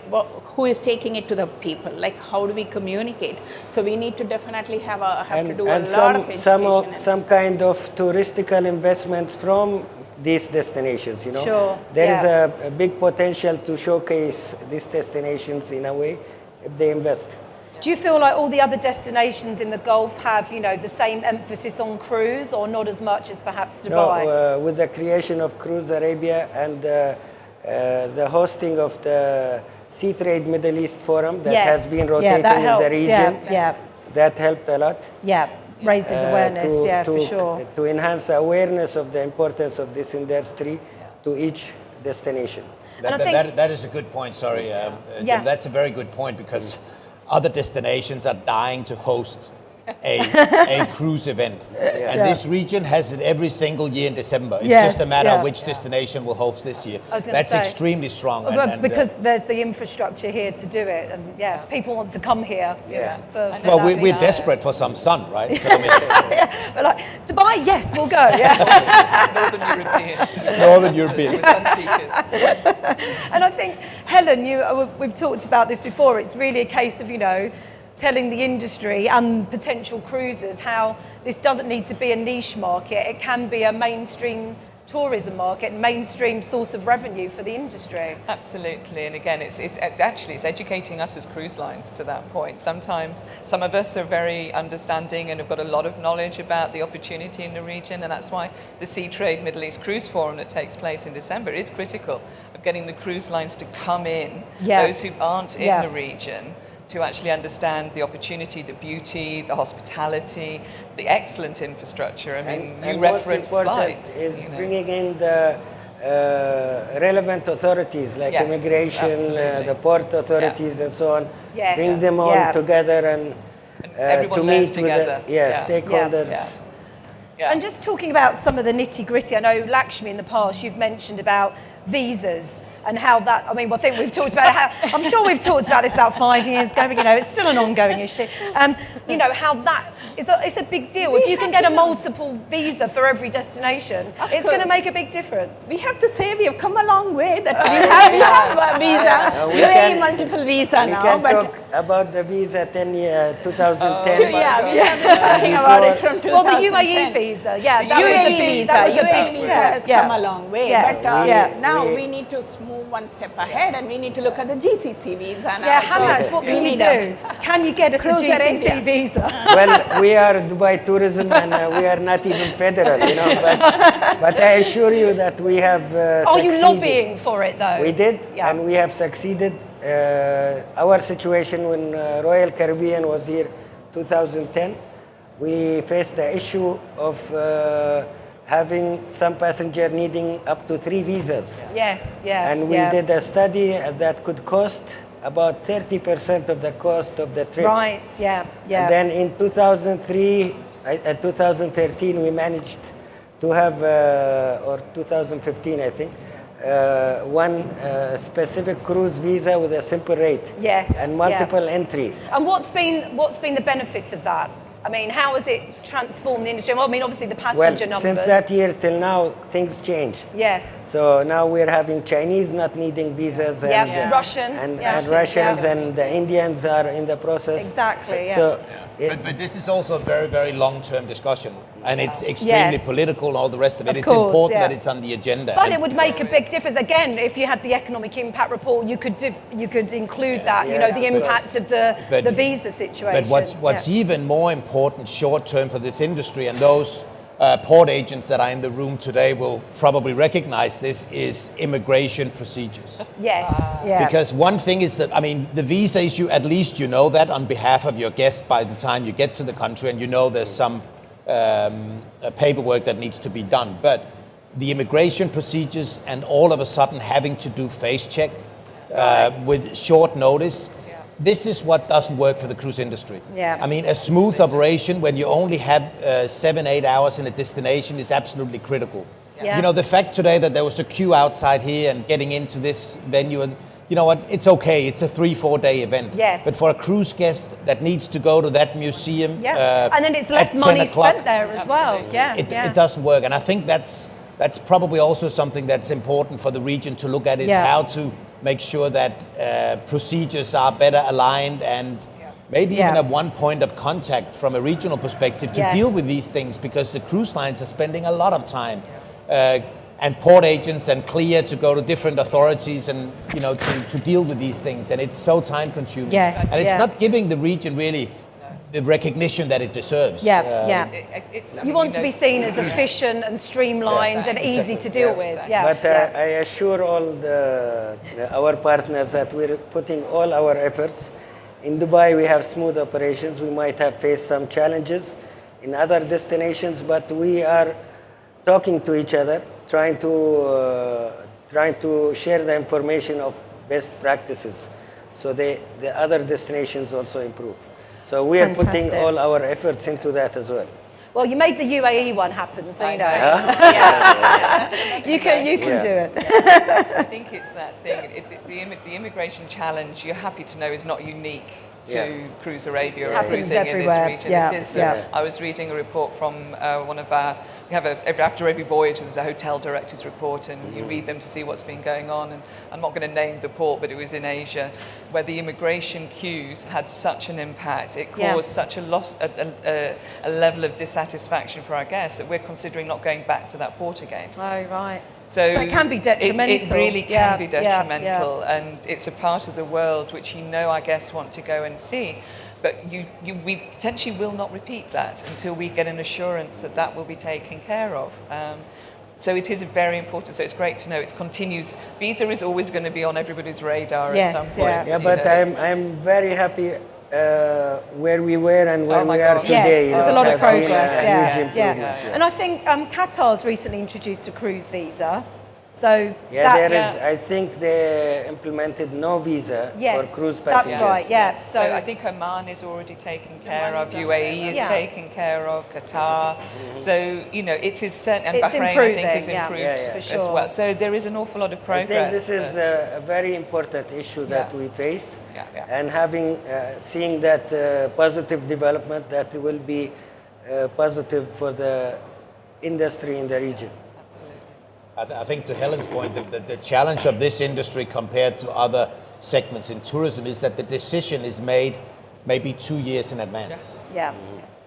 [SPEAKER 5] who is taking it to the people? Like how do we communicate? So we need to definitely have to do a lot of education.
[SPEAKER 4] Some kind of touristical investments from these destinations, you know.
[SPEAKER 1] Sure,
[SPEAKER 4] There
[SPEAKER 1] yeah.
[SPEAKER 4] is a big potential to showcase these destinations in a way if they invest.
[SPEAKER 1] Do you feel like all the other destinations in the Gulf have, the same emphasis on cruise, or not as much as perhaps Dubai?
[SPEAKER 4] No, with the creation of Cruise Arabia and the hosting of the Sea Trade Middle East Forum that
[SPEAKER 1] Yes,
[SPEAKER 4] has been
[SPEAKER 1] yeah,
[SPEAKER 4] rotating
[SPEAKER 1] that
[SPEAKER 4] in the
[SPEAKER 1] helps,
[SPEAKER 4] region,
[SPEAKER 1] yeah.
[SPEAKER 4] that helped a lot.
[SPEAKER 1] Yeah, raises awareness, for sure.
[SPEAKER 4] To enhance the awareness of the importance of this industry to each destination.
[SPEAKER 1] And I think-
[SPEAKER 2] That is a good point, sorry. Jim, that's a very good point, because other destinations are dying to host a cruise event. And this region has it every single year in December. It's
[SPEAKER 1] Yes,
[SPEAKER 2] just a matter
[SPEAKER 1] yeah.
[SPEAKER 2] of which destination will host this year.
[SPEAKER 1] I was gonna
[SPEAKER 2] That's
[SPEAKER 1] say.
[SPEAKER 2] extremely strong.
[SPEAKER 1] Well, because there's the infrastructure here to do it, and people want to come here. For
[SPEAKER 2] well,
[SPEAKER 1] that
[SPEAKER 2] we're
[SPEAKER 1] reason.
[SPEAKER 2] desperate for some sun, right? So, I mean,
[SPEAKER 1] We're like, Dubai, yes, we'll go. Yeah.
[SPEAKER 3] Northern Europeans.
[SPEAKER 2] Northern Europeans.
[SPEAKER 3] Sun seekers.
[SPEAKER 1] And I think, Helen, we've talked about this before. It's really a case of, telling the industry and potential cruisers how this doesn't need to be a niche market. It can be a mainstream tourism market, mainstream source of revenue for the industry.
[SPEAKER 3] Absolutely, and again, it's educating us as cruise lines to that point. Sometimes some of us are very understanding and have got a lot of knowledge about the opportunity in the region, and that's why the Sea Trade Middle East Cruise Forum that takes place in December is critical of getting the cruise lines to come in, those who aren't in the region, to actually understand the opportunity, the beauty, the hospitality, the excellent infrastructure. I mean, you referenced flights.
[SPEAKER 4] Is bringing in the relevant authorities like
[SPEAKER 3] Yes,
[SPEAKER 4] immigration,
[SPEAKER 3] absolutely.
[SPEAKER 4] the port authorities, and so on.
[SPEAKER 1] Yes,
[SPEAKER 4] Bring them all together and
[SPEAKER 3] everyone
[SPEAKER 4] to
[SPEAKER 3] learns
[SPEAKER 4] meet with
[SPEAKER 3] together.
[SPEAKER 4] stakeholders.
[SPEAKER 3] Yeah.
[SPEAKER 1] And just talking about some of the nitty-gritty, I know, Lakshmi, in the past, you've mentioned about visas and how that, I think we've talked about I'm sure we've talked about this about 5 years ago, but it's still an ongoing issue. How that is it's a big deal. If you can get a multiple visa for every destination, it's going to make a big difference.
[SPEAKER 5] We have to say we have come a long way. That we have a visa,
[SPEAKER 4] we
[SPEAKER 5] UAE
[SPEAKER 4] can-
[SPEAKER 5] multiple visa
[SPEAKER 4] We
[SPEAKER 5] now.
[SPEAKER 4] can
[SPEAKER 5] But
[SPEAKER 4] talk about the visa 2010.
[SPEAKER 5] we have been talking about it from 2010.
[SPEAKER 1] Well, the UAE visa, that was a
[SPEAKER 5] UAE
[SPEAKER 1] big,
[SPEAKER 5] visa,
[SPEAKER 1] that was a
[SPEAKER 5] UAE
[SPEAKER 1] big
[SPEAKER 5] visa
[SPEAKER 1] step.
[SPEAKER 5] has come a long way.
[SPEAKER 1] Yes.
[SPEAKER 5] But now
[SPEAKER 4] We-
[SPEAKER 5] we need to move one step ahead, and we need to look at the GCC visa now.
[SPEAKER 1] Yeah,
[SPEAKER 5] So
[SPEAKER 1] Hamad, what
[SPEAKER 5] we
[SPEAKER 1] can you
[SPEAKER 5] need
[SPEAKER 1] do? Can you get us a
[SPEAKER 5] Cruise
[SPEAKER 1] GCC
[SPEAKER 5] Arabia.
[SPEAKER 1] visa?
[SPEAKER 4] Well, we are Dubai Tourism and we are not even federal, but I assure you that we have
[SPEAKER 1] Are you
[SPEAKER 4] succeeded.
[SPEAKER 1] lobbying for it, though?
[SPEAKER 4] We did,
[SPEAKER 1] Yeah.
[SPEAKER 4] and we have succeeded. Our situation when Royal Caribbean was here 2010, we faced the issue of having some passenger needing up to 3 visas.
[SPEAKER 1] Yes, yeah.
[SPEAKER 4] And we did a study that could cost about 30% of the cost of the trip.
[SPEAKER 1] Right, yeah.
[SPEAKER 4] And then in 2013, we managed to have, or 2015, I think, one specific cruise visa with a simple rate.
[SPEAKER 1] Yes,
[SPEAKER 4] And multiple entry.
[SPEAKER 1] And what's been the benefits of that? I mean, how has it transformed the industry? Well, I mean, obviously the
[SPEAKER 4] Well,
[SPEAKER 1] passenger numbers.
[SPEAKER 4] since that year till now, things changed.
[SPEAKER 1] Yes.
[SPEAKER 4] So now we're having Chinese not needing visas,
[SPEAKER 1] Yeah,
[SPEAKER 4] and
[SPEAKER 1] Russian.
[SPEAKER 4] and
[SPEAKER 1] Yeah.
[SPEAKER 4] Russians
[SPEAKER 1] Yeah.
[SPEAKER 4] and the Indians are in the process.
[SPEAKER 1] Exactly, yeah.
[SPEAKER 4] So
[SPEAKER 2] But this is also a very, very long-term discussion, and it's extremely
[SPEAKER 1] Yes.
[SPEAKER 2] political and all the rest of it.
[SPEAKER 1] Of
[SPEAKER 2] It's
[SPEAKER 1] course,
[SPEAKER 2] important
[SPEAKER 1] yeah.
[SPEAKER 2] that it's on the agenda.
[SPEAKER 1] But
[SPEAKER 2] And-
[SPEAKER 1] it would make a big difference. Again, if you had the economic impact report, you could include that, you know, the impact of
[SPEAKER 2] But-
[SPEAKER 1] the visa situation.
[SPEAKER 2] But what's
[SPEAKER 1] Yeah.
[SPEAKER 2] even more important short-term for this industry, and those port agents that are in the room today will probably recognize this, is immigration procedures.
[SPEAKER 1] Yes, yeah.
[SPEAKER 2] Because one thing is that, I mean, the visa issue, at least you know that on behalf of your guest by the time you get to the country, and you know there's some paperwork that needs to be done. But the immigration procedures and all of a sudden having to do face check with short notice, this is what doesn't work for the cruise industry.
[SPEAKER 1] Yeah.
[SPEAKER 2] I mean, a smooth operation when you only have 7-8 hours in a destination is absolutely critical.
[SPEAKER 1] Yeah.
[SPEAKER 2] You know, the fact today that there was a queue outside here and getting into this venue, and you know what, it's okay, it's a 3-4 day event.
[SPEAKER 1] Yes.
[SPEAKER 2] But for a cruise guest that needs to go to that museum,
[SPEAKER 1] Yeah. And then it's less
[SPEAKER 2] at 10
[SPEAKER 1] money
[SPEAKER 2] o'clock,
[SPEAKER 1] spent there as well. Yeah.
[SPEAKER 2] it doesn't work. And I think that's probably also something that's important for the region to look at, is how to make sure that procedures are better aligned, and maybe even at one point of contact from a regional perspective to deal with these things, because the cruise lines are spending a lot of time and port agents and CLIA to go to different authorities and, you know, to deal with these things, and it's so time consuming.
[SPEAKER 1] Yes,
[SPEAKER 2] and it's not giving the region really the recognition that it deserves.
[SPEAKER 1] You want to be seen as efficient and streamlined and easy to deal with. Yeah.
[SPEAKER 4] But I assure all our partners that we're putting all our efforts. In Dubai, we have smooth operations. We might have faced some challenges in other destinations, but we are talking to each other, trying to share the information of best practices, so the other destinations also improve. So we are putting all our efforts into that as well.
[SPEAKER 1] Well, you made the UAE one happen, so you know. You can do it.
[SPEAKER 3] I think it's that thing. The immigration challenge, you're happy to know, is not unique to Cruise Arabia or
[SPEAKER 1] Happens
[SPEAKER 3] cruising
[SPEAKER 1] everywhere.
[SPEAKER 3] in this region.
[SPEAKER 1] Yeah.
[SPEAKER 3] It is.
[SPEAKER 1] Yeah.
[SPEAKER 3] I was reading a report from one of our. We have after every voyage, there's a hotel director's report, and you read them to see what's been going on. And I'm not going to name the port, but it was in Asia, where the immigration queues had such an impact. It caused such a level of dissatisfaction for our guests that we're considering not going back to that port again.
[SPEAKER 1] Oh, right.
[SPEAKER 3] So
[SPEAKER 1] it can be detrimental.
[SPEAKER 3] It really can be detrimental,
[SPEAKER 1] yeah.
[SPEAKER 3] and it's a part of the world which our guests want to go and see. But we potentially will not repeat that until we get an assurance that that will be taken care of. So it is very important. So it's great to know it continues. Visa is always going to be on everybody's radar at some point.
[SPEAKER 4] Yeah, but I'm very happy where we were and where we are today.
[SPEAKER 1] Yes, there's a lot of progress.
[SPEAKER 4] Yeah.
[SPEAKER 1] And I think Qatar's recently introduced a cruise visa. So
[SPEAKER 4] there is. I think they implemented no visa for cruise passengers.
[SPEAKER 1] That's right. Yeah.
[SPEAKER 3] So I think Oman is already taken care of. UAE is taken care of. Qatar. So it is certain, and Bahrain I think is improved
[SPEAKER 1] for sure.
[SPEAKER 3] as well. So there is an awful lot of progress.
[SPEAKER 4] I think this is a very important issue that we faced, and seeing that positive development, that will be positive for the industry in the region.
[SPEAKER 2] I think to Helen's point, the challenge of this industry compared to other segments in tourism is that the decision is made maybe 2 years in advance.
[SPEAKER 1] Yeah.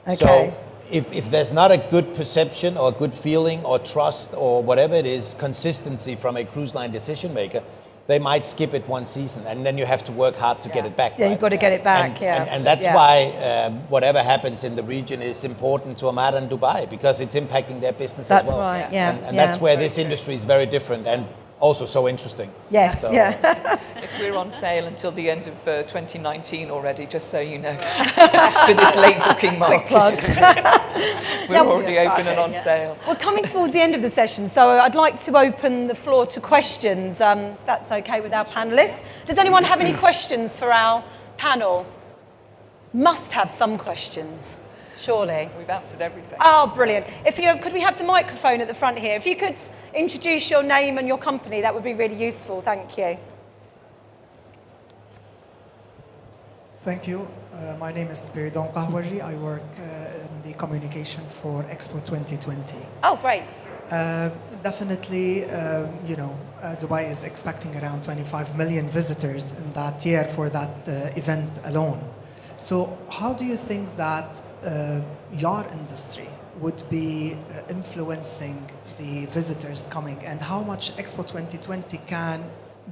[SPEAKER 1] Okay.
[SPEAKER 2] So if there's not a good perception or a good feeling or trust or whatever it is, consistency from a cruise line decision maker, they might skip it one season, and then you have to work hard to get it back.
[SPEAKER 1] Yeah,
[SPEAKER 2] right?
[SPEAKER 1] you've got to get it back.
[SPEAKER 2] And that's why whatever happens in the region is important to Oman and Dubai, because it's impacting their business as well.
[SPEAKER 1] That's right. Yeah.
[SPEAKER 2] And that's where this industry is very different and also so interesting.
[SPEAKER 1] Yes.
[SPEAKER 2] So,
[SPEAKER 3] We're on sale until the end of 2019 already, just so you know, for this late booking market. We're already open and on sale.
[SPEAKER 1] We're coming towards the end of the session, so I'd like to open the floor to questions, if that's okay with our panellists. Does anyone have any questions for our panel? Must have some questions, surely.
[SPEAKER 3] We've answered everything.
[SPEAKER 1] Oh, brilliant. Could we have the microphone at the front here? If you could introduce your name and your company, that would be really useful. Thank you.
[SPEAKER 6] Thank you. My name is Spiridon Kahwari. I work in the communication for Expo 2020.
[SPEAKER 1] Oh, great.
[SPEAKER 6] Definitely, Dubai is expecting around 25 million visitors in that year for that event alone. So how do you think that your industry would be influencing the visitors coming, and how much Expo 2020 can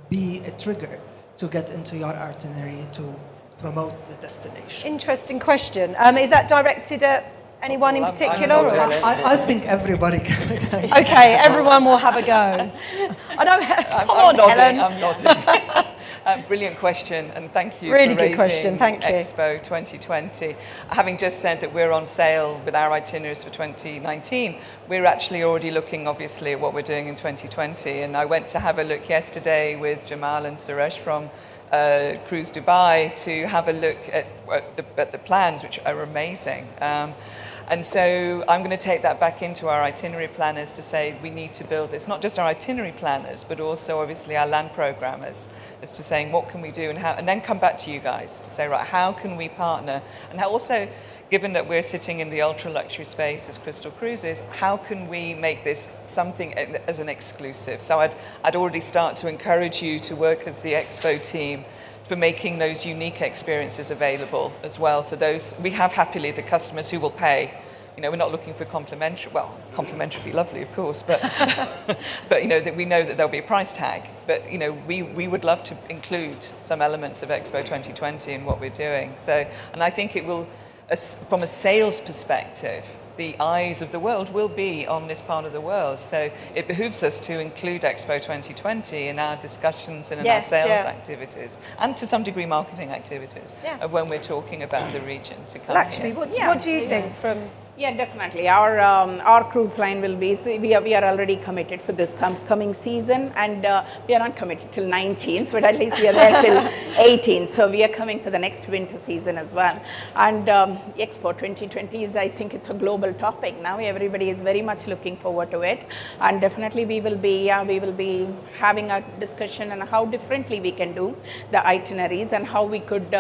[SPEAKER 6] be a trigger to get into your itinerary to promote the destination?
[SPEAKER 1] Interesting question. Is that directed at anyone in particular?
[SPEAKER 6] I think everybody can.
[SPEAKER 1] Okay, everyone will have a go. I don't. Come on,
[SPEAKER 3] nodding,
[SPEAKER 1] Helen.
[SPEAKER 3] I'm nodding. Brilliant question, and thank you
[SPEAKER 1] Really
[SPEAKER 3] for
[SPEAKER 1] good
[SPEAKER 3] raising
[SPEAKER 1] question, thank you.
[SPEAKER 3] Expo 2020. Having just said that we're on sale with our itineraries for 2019, we're actually already looking, obviously, at what we're doing in 2020. And I went to have a look yesterday with Jamal and Suresh from Cruise Dubai to have a look at the plans, which are amazing. And so I'm going to take that back into our itinerary planners to say we need to build this, not just our itinerary planners, but also obviously our land programmers, as to saying what can we do and how, and then come back to you guys to say, right, how can we partner? And how also, given that we're sitting in the ultra luxury space as Crystal Cruises, how can we make this something as an exclusive? So I'd already start to encourage you to work as the Expo team for making those unique experiences available as well for those. We have happily the customers who will pay. You know, we're not looking for complimentary. Well, complimentary would be lovely, of course, but but you know that we know that there'll be a price tag. But you know, we would love to include some elements of Expo 2020 in what we're doing. So, and I think it will, from a sales perspective, the eyes of the world will be on this part of the world. So it behooves us to include Expo 2020 in our discussions and in our sales activities, and to some degree marketing activities of when we're talking about the region to come.
[SPEAKER 1] Lakshmi, what do you think from...
[SPEAKER 5] Yeah, definitely. Our cruise line will be, we are already committed for this coming season, and we are not committed till 19th, but at least we are there till 18th. So we are coming for the next winter season as well. And Expo 2020 is, I think it's a global topic now. Everybody is very much looking forward to it. And definitely we will be having a discussion on how differently we can do the itineraries and how we could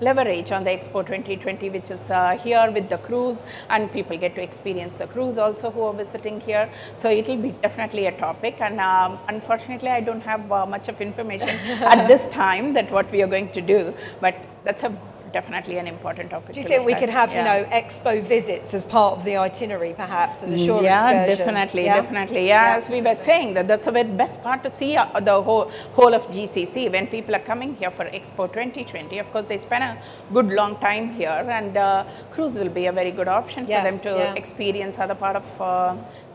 [SPEAKER 5] leverage on the Expo 2020, which is here with the cruise, and people get to experience the cruise also who are visiting here. So it will be definitely a topic, and unfortunately I don't have much of information at this time that what we are going to do, but that's definitely an important topic.
[SPEAKER 1] Do you think we could have, you know, Expo visits as part of the itinerary, perhaps, as a short excursion?
[SPEAKER 5] Definitely. Yeah, as we were saying, that's the best part to see the whole of GCC. When people are coming here for Expo 2020, of course, they spend a good long time here, and cruise will be a very good option for them to experience other part of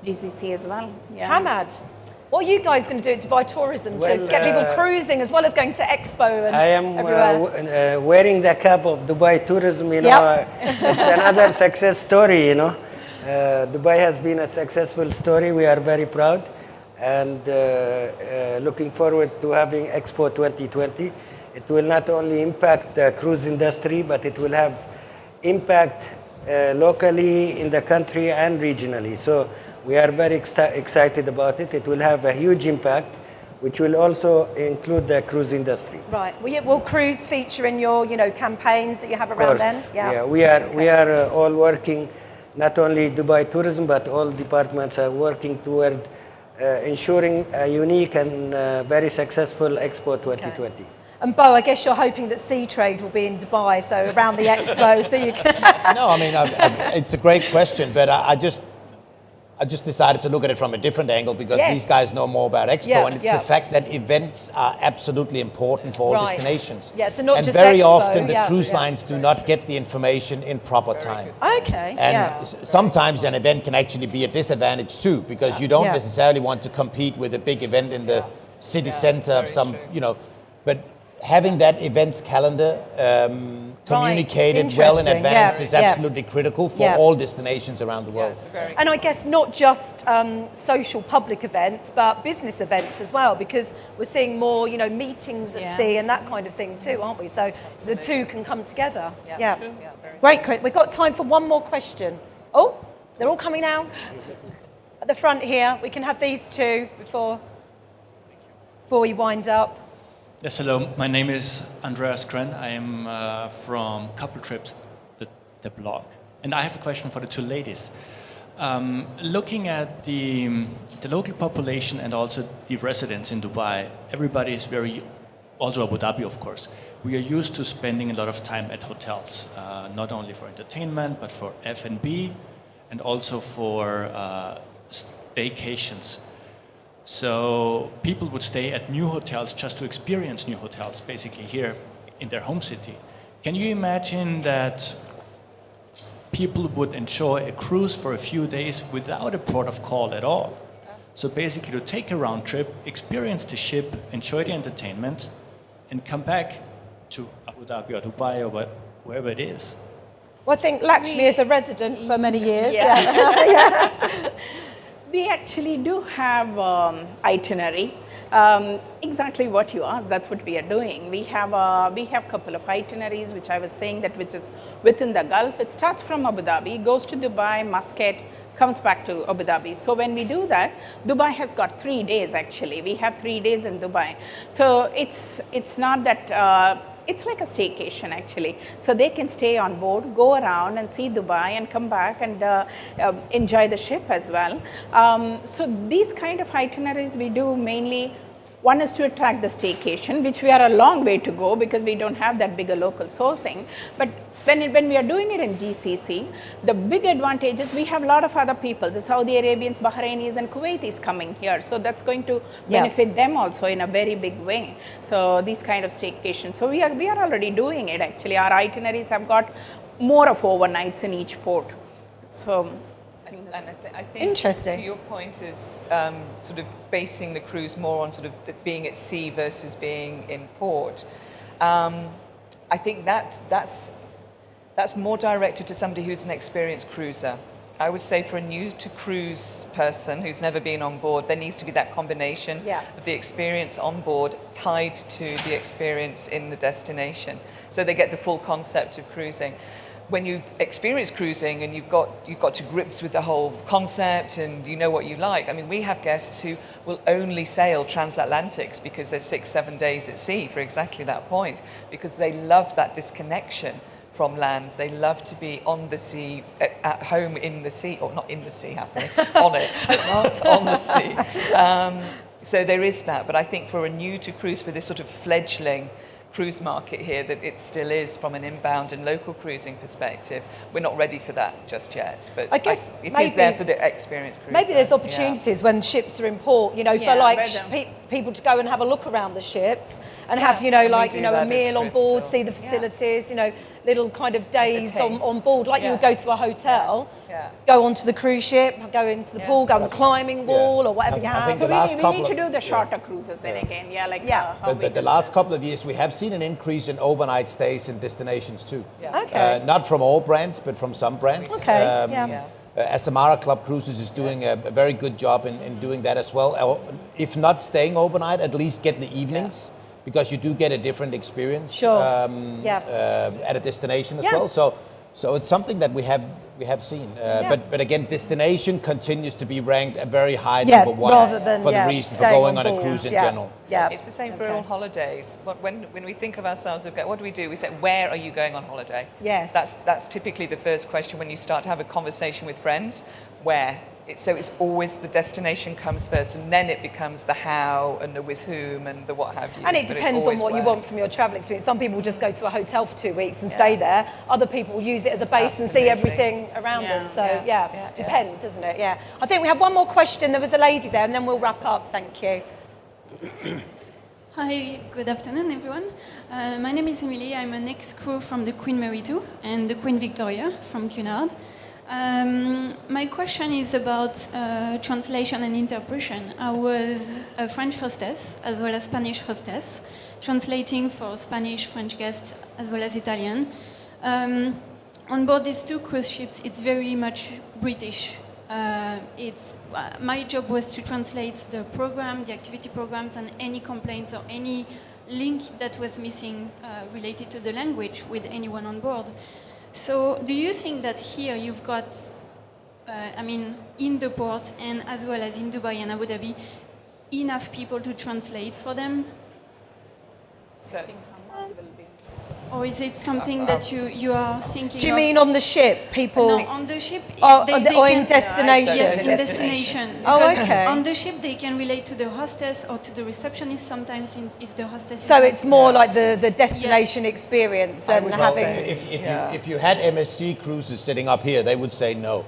[SPEAKER 5] GCC as well.
[SPEAKER 1] Hamad, what are you guys going to do at Dubai Tourism to get people cruising as well as going to Expo and
[SPEAKER 4] I am wearing the cap of Dubai Tourism, you know. It's another success story, you know. Dubai has been a successful story. We are very proud, and looking forward to having Expo 2020. It will not only impact the cruise industry, but it will have impact locally in the country and regionally. So we are very excited about it. It will have a huge impact, which will also include the cruise industry.
[SPEAKER 1] Right. Will cruise feature in your, you know, campaigns that you have around then?
[SPEAKER 4] Yeah, we are all working, not only Dubai Tourism, but all departments are working toward ensuring a unique and very successful Expo 2020.
[SPEAKER 1] Okay. And Bo, I guess you're hoping that Sea Trade will be in Dubai, so around the Expo, so you can...
[SPEAKER 2] No, I mean, it's a great question, but I just decided to look at it from a different angle, because these guys know more about Expo, and it's the fact that events are absolutely important for all destinations.
[SPEAKER 1] Yeah, so not
[SPEAKER 2] and
[SPEAKER 1] just
[SPEAKER 2] very
[SPEAKER 1] Expo,
[SPEAKER 2] often the cruise lines do not get the information in proper time.
[SPEAKER 1] Okay.
[SPEAKER 2] And sometimes an event can actually be a disadvantage too, because you don't necessarily want to compete with a big event in the city center of some, you know, but having that events calendar communicated well in advance is absolutely critical for all destinations around the world.
[SPEAKER 1] And I guess not just social public events, but business events as well, because we're seeing more, you know, meetings at sea and that kind of thing too, aren't we? So the two can come together. Great. We've got time for one more question. Oh, they're all coming now. At the front here, we can have these two before we wind up.
[SPEAKER 7] Yes, hello. My name is Andreas Kren. I am from Couple Trips, the blog. And I have a question for the two ladies. Looking at the local population and also the residents in Dubai, everybody is very, also Abu Dhabi of course, we are used to spending a lot of time at hotels, not only for entertainment, but for F&B and also for staycations. So people would stay at new hotels just to experience new hotels, basically here in their home city. Can you imagine that people would enjoy a cruise for a few days without a port of call at all? So basically to take a round trip, experience the ship, enjoy the entertainment, and come back to Abu Dhabi or Dubai or wherever it is.
[SPEAKER 1] Well, I think Lakshmi is a resident for many years.
[SPEAKER 5] We actually do have itinerary. Exactly what you asked, that's what we are doing. We have a couple of itineraries, which I was saying that which is within the Gulf. It starts from Abu Dhabi, goes to Dubai, Muscat, comes back to Abu Dhabi. So when we do that, Dubai has got 3 days actually. We have 3 days in Dubai. So it's not that. It's like a staycation actually. So they can stay on board, go around and see Dubai and come back and enjoy the ship as well. So these kind of itineraries we do mainly, one is to attract the staycation, which we are a long way to go because we don't have that bigger local sourcing. But when we are doing it in GCC, the big advantage is we have a lot of other people, the Saudi Arabians, Bahrainis and Kuwaitis coming here. So that's going to benefit them also in a very big way. So these kind of staycations. So we are already doing it actually. Our itineraries have got more of overnights in each port. So
[SPEAKER 3] I think
[SPEAKER 1] interesting.
[SPEAKER 3] To your point is sort of basing the cruise more on sort of being at sea versus being in port. I think that's more directed to somebody who's an experienced cruiser. I would say for a new to cruise person who's never been on board, there needs to be that combination of the experience on board tied to the experience in the destination. So they get the full concept of cruising. When you've experienced cruising and you've got to grips with the whole concept and you know what you like. I mean, we have guests who will only sail transatlantics because they're 6-7 days at sea for exactly that point, because they love that disconnection from land. They love to be on the sea, at home in the sea, or not in the sea, happily, on it, not on the sea. So there is that, but I think for a new to cruise, for this sort of fledgling cruise market here, that it still is from an inbound and local cruising perspective, we're not ready for that just yet. But
[SPEAKER 1] I guess
[SPEAKER 3] it is there for the experienced cruiser.
[SPEAKER 1] Maybe there's opportunities when ships are in port, you know, for like people to go and have a look around the ships and have, you know, like, you know, a meal on board, see the facilities, you know, little kind of days on board, like you would go to a hotel, go onto the cruise ship, go into the pool, go on the climbing wall or whatever you have.
[SPEAKER 5] So we need to do the shorter cruises then again,
[SPEAKER 2] But the last couple of years we have seen an increase in overnight stays in destinations too. Not from all brands, but from some brands. Samara Club Cruises is doing a very good job in doing that as well. If not staying overnight, at least get the evenings, because you do get a different experience at a destination as well. So it's something that we have seen. But again, destination continues to be ranked a very high number one for the reason for going on a cruise in general.
[SPEAKER 3] It's the same for all holidays. When we think of ourselves, what do? We say, where are you going on holiday?
[SPEAKER 1] Yes.
[SPEAKER 3] That's typically the first question when you start to have a conversation with friends. Where? So it's always the destination comes first, and then it becomes the how and the with whom and the what have you.
[SPEAKER 1] And it depends on what you want from your travel experience. Some people just go to a hotel for 2 weeks and stay there. Other people use it as a base and see everything around them. So depends, doesn't it? Yeah. I think we have one more question. There was a lady there, and then we'll wrap up. Thank you.
[SPEAKER 8] Hi, good afternoon, everyone. My name is Emily. I'm an ex-crew from the Queen Mary 2 and the Queen Victoria from Cunard. My question is about translation and interpretation. I was a French hostess as well as Spanish hostess, translating for Spanish, French guests as well as Italian. On board these two cruise ships, it's very much British. My job was to translate the program, the activity programs, and any complaints or any link that was missing related to the language with anyone on board. So do you think that here you've got, in the port and as well as in Dubai and Abu Dhabi, enough people to translate for them?
[SPEAKER 3] So,
[SPEAKER 8] Or is it something that you are thinking
[SPEAKER 1] Do you
[SPEAKER 8] of?
[SPEAKER 1] mean on the ship, people?
[SPEAKER 8] No, on the ship.
[SPEAKER 1] Or,
[SPEAKER 8] they
[SPEAKER 1] or in
[SPEAKER 8] can-
[SPEAKER 1] destination?
[SPEAKER 8] Yes, in
[SPEAKER 3] Destination.
[SPEAKER 8] destination.
[SPEAKER 1] Oh,
[SPEAKER 8] Because
[SPEAKER 1] okay.
[SPEAKER 8] On the ship, they can relate to the hostess or to the receptionist sometimes if the hostess
[SPEAKER 1] So
[SPEAKER 8] is
[SPEAKER 1] it's more like the destination experience and
[SPEAKER 3] would
[SPEAKER 2] Well,
[SPEAKER 1] having.
[SPEAKER 2] if you had MSC cruises sitting up here, they would say no.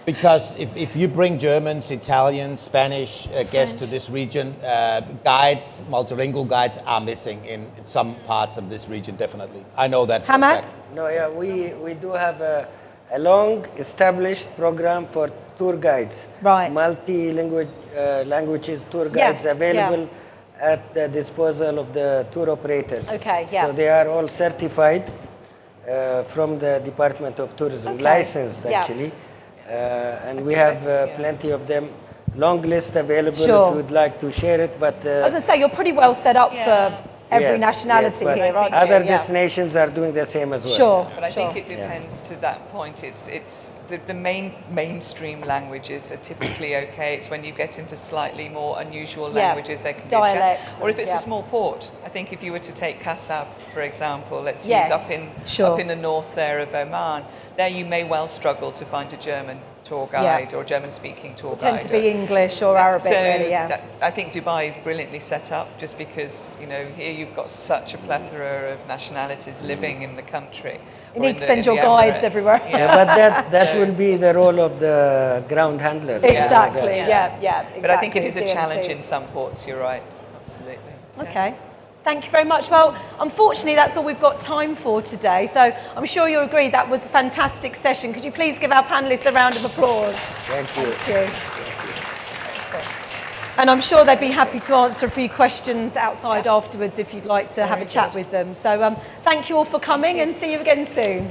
[SPEAKER 2] Because if you bring Germans, Italians, Spanish guests to this region, guides, multilingual guides are missing in some parts of this region, definitely. I know that for a
[SPEAKER 1] Hamad?
[SPEAKER 2] fact.
[SPEAKER 4] No, yeah, we do have a long established program for tour guides.
[SPEAKER 1] Right.
[SPEAKER 4] Multi-language languages tour
[SPEAKER 1] Yeah,
[SPEAKER 4] guides available at the disposal of the tour operators.
[SPEAKER 1] Okay, yeah.
[SPEAKER 4] So they are all certified from the Department of Tourism,
[SPEAKER 1] Okay,
[SPEAKER 4] licensed
[SPEAKER 1] yeah.
[SPEAKER 4] actually. And we have plenty of them. Long list available
[SPEAKER 1] Sure.
[SPEAKER 4] if you would like to share it, but
[SPEAKER 1] As I say, you're pretty well set up for every
[SPEAKER 4] yes,
[SPEAKER 1] nationality
[SPEAKER 4] but
[SPEAKER 1] here, aren't you?
[SPEAKER 4] other
[SPEAKER 1] Yeah.
[SPEAKER 4] destinations are doing the same as well.
[SPEAKER 1] Sure.
[SPEAKER 3] But I
[SPEAKER 1] sure.
[SPEAKER 3] think it depends to that point. It's the mainstream languages are typically okay. It's when you get into slightly more unusual
[SPEAKER 1] Yeah,
[SPEAKER 3] languages they can be a challenge.
[SPEAKER 1] dialects
[SPEAKER 3] Or if it's
[SPEAKER 1] and-
[SPEAKER 3] a small port. I think if you were to take Kasab, for example, let's
[SPEAKER 1] Yes,
[SPEAKER 3] use up in the north there of Oman, there you may well struggle to find a German tour guide or German speaking tour guide.
[SPEAKER 1] Tend to be English or Arabic,
[SPEAKER 3] So
[SPEAKER 1] really, yeah.
[SPEAKER 3] I think Dubai is brilliantly set up just because, you know, here you've got such a plethora of nationalities living in the country.
[SPEAKER 1] You
[SPEAKER 3] or
[SPEAKER 1] need to
[SPEAKER 3] in
[SPEAKER 1] send
[SPEAKER 3] the
[SPEAKER 1] your guides
[SPEAKER 3] Emirates.
[SPEAKER 1] everywhere.
[SPEAKER 4] Yeah, but that will be the role of the ground handlers.
[SPEAKER 1] Exactly,
[SPEAKER 3] Yeah.
[SPEAKER 1] yeah.
[SPEAKER 3] But I think it
[SPEAKER 1] exactly,
[SPEAKER 3] is a challenge
[SPEAKER 1] DMCs.
[SPEAKER 3] in some ports, you're right, absolutely.
[SPEAKER 1] Okay. Thank you very much. Well, unfortunately, that's all we've got time for today. So I'm sure you'll agree that was a fantastic session. Could you please give our panellists a round of applause?
[SPEAKER 4] Thank you.
[SPEAKER 1] Thank you. And I'm sure they'd be happy to answer a few questions outside afterwards if you'd like to have a chat with them. So thank you all for coming and see you again soon.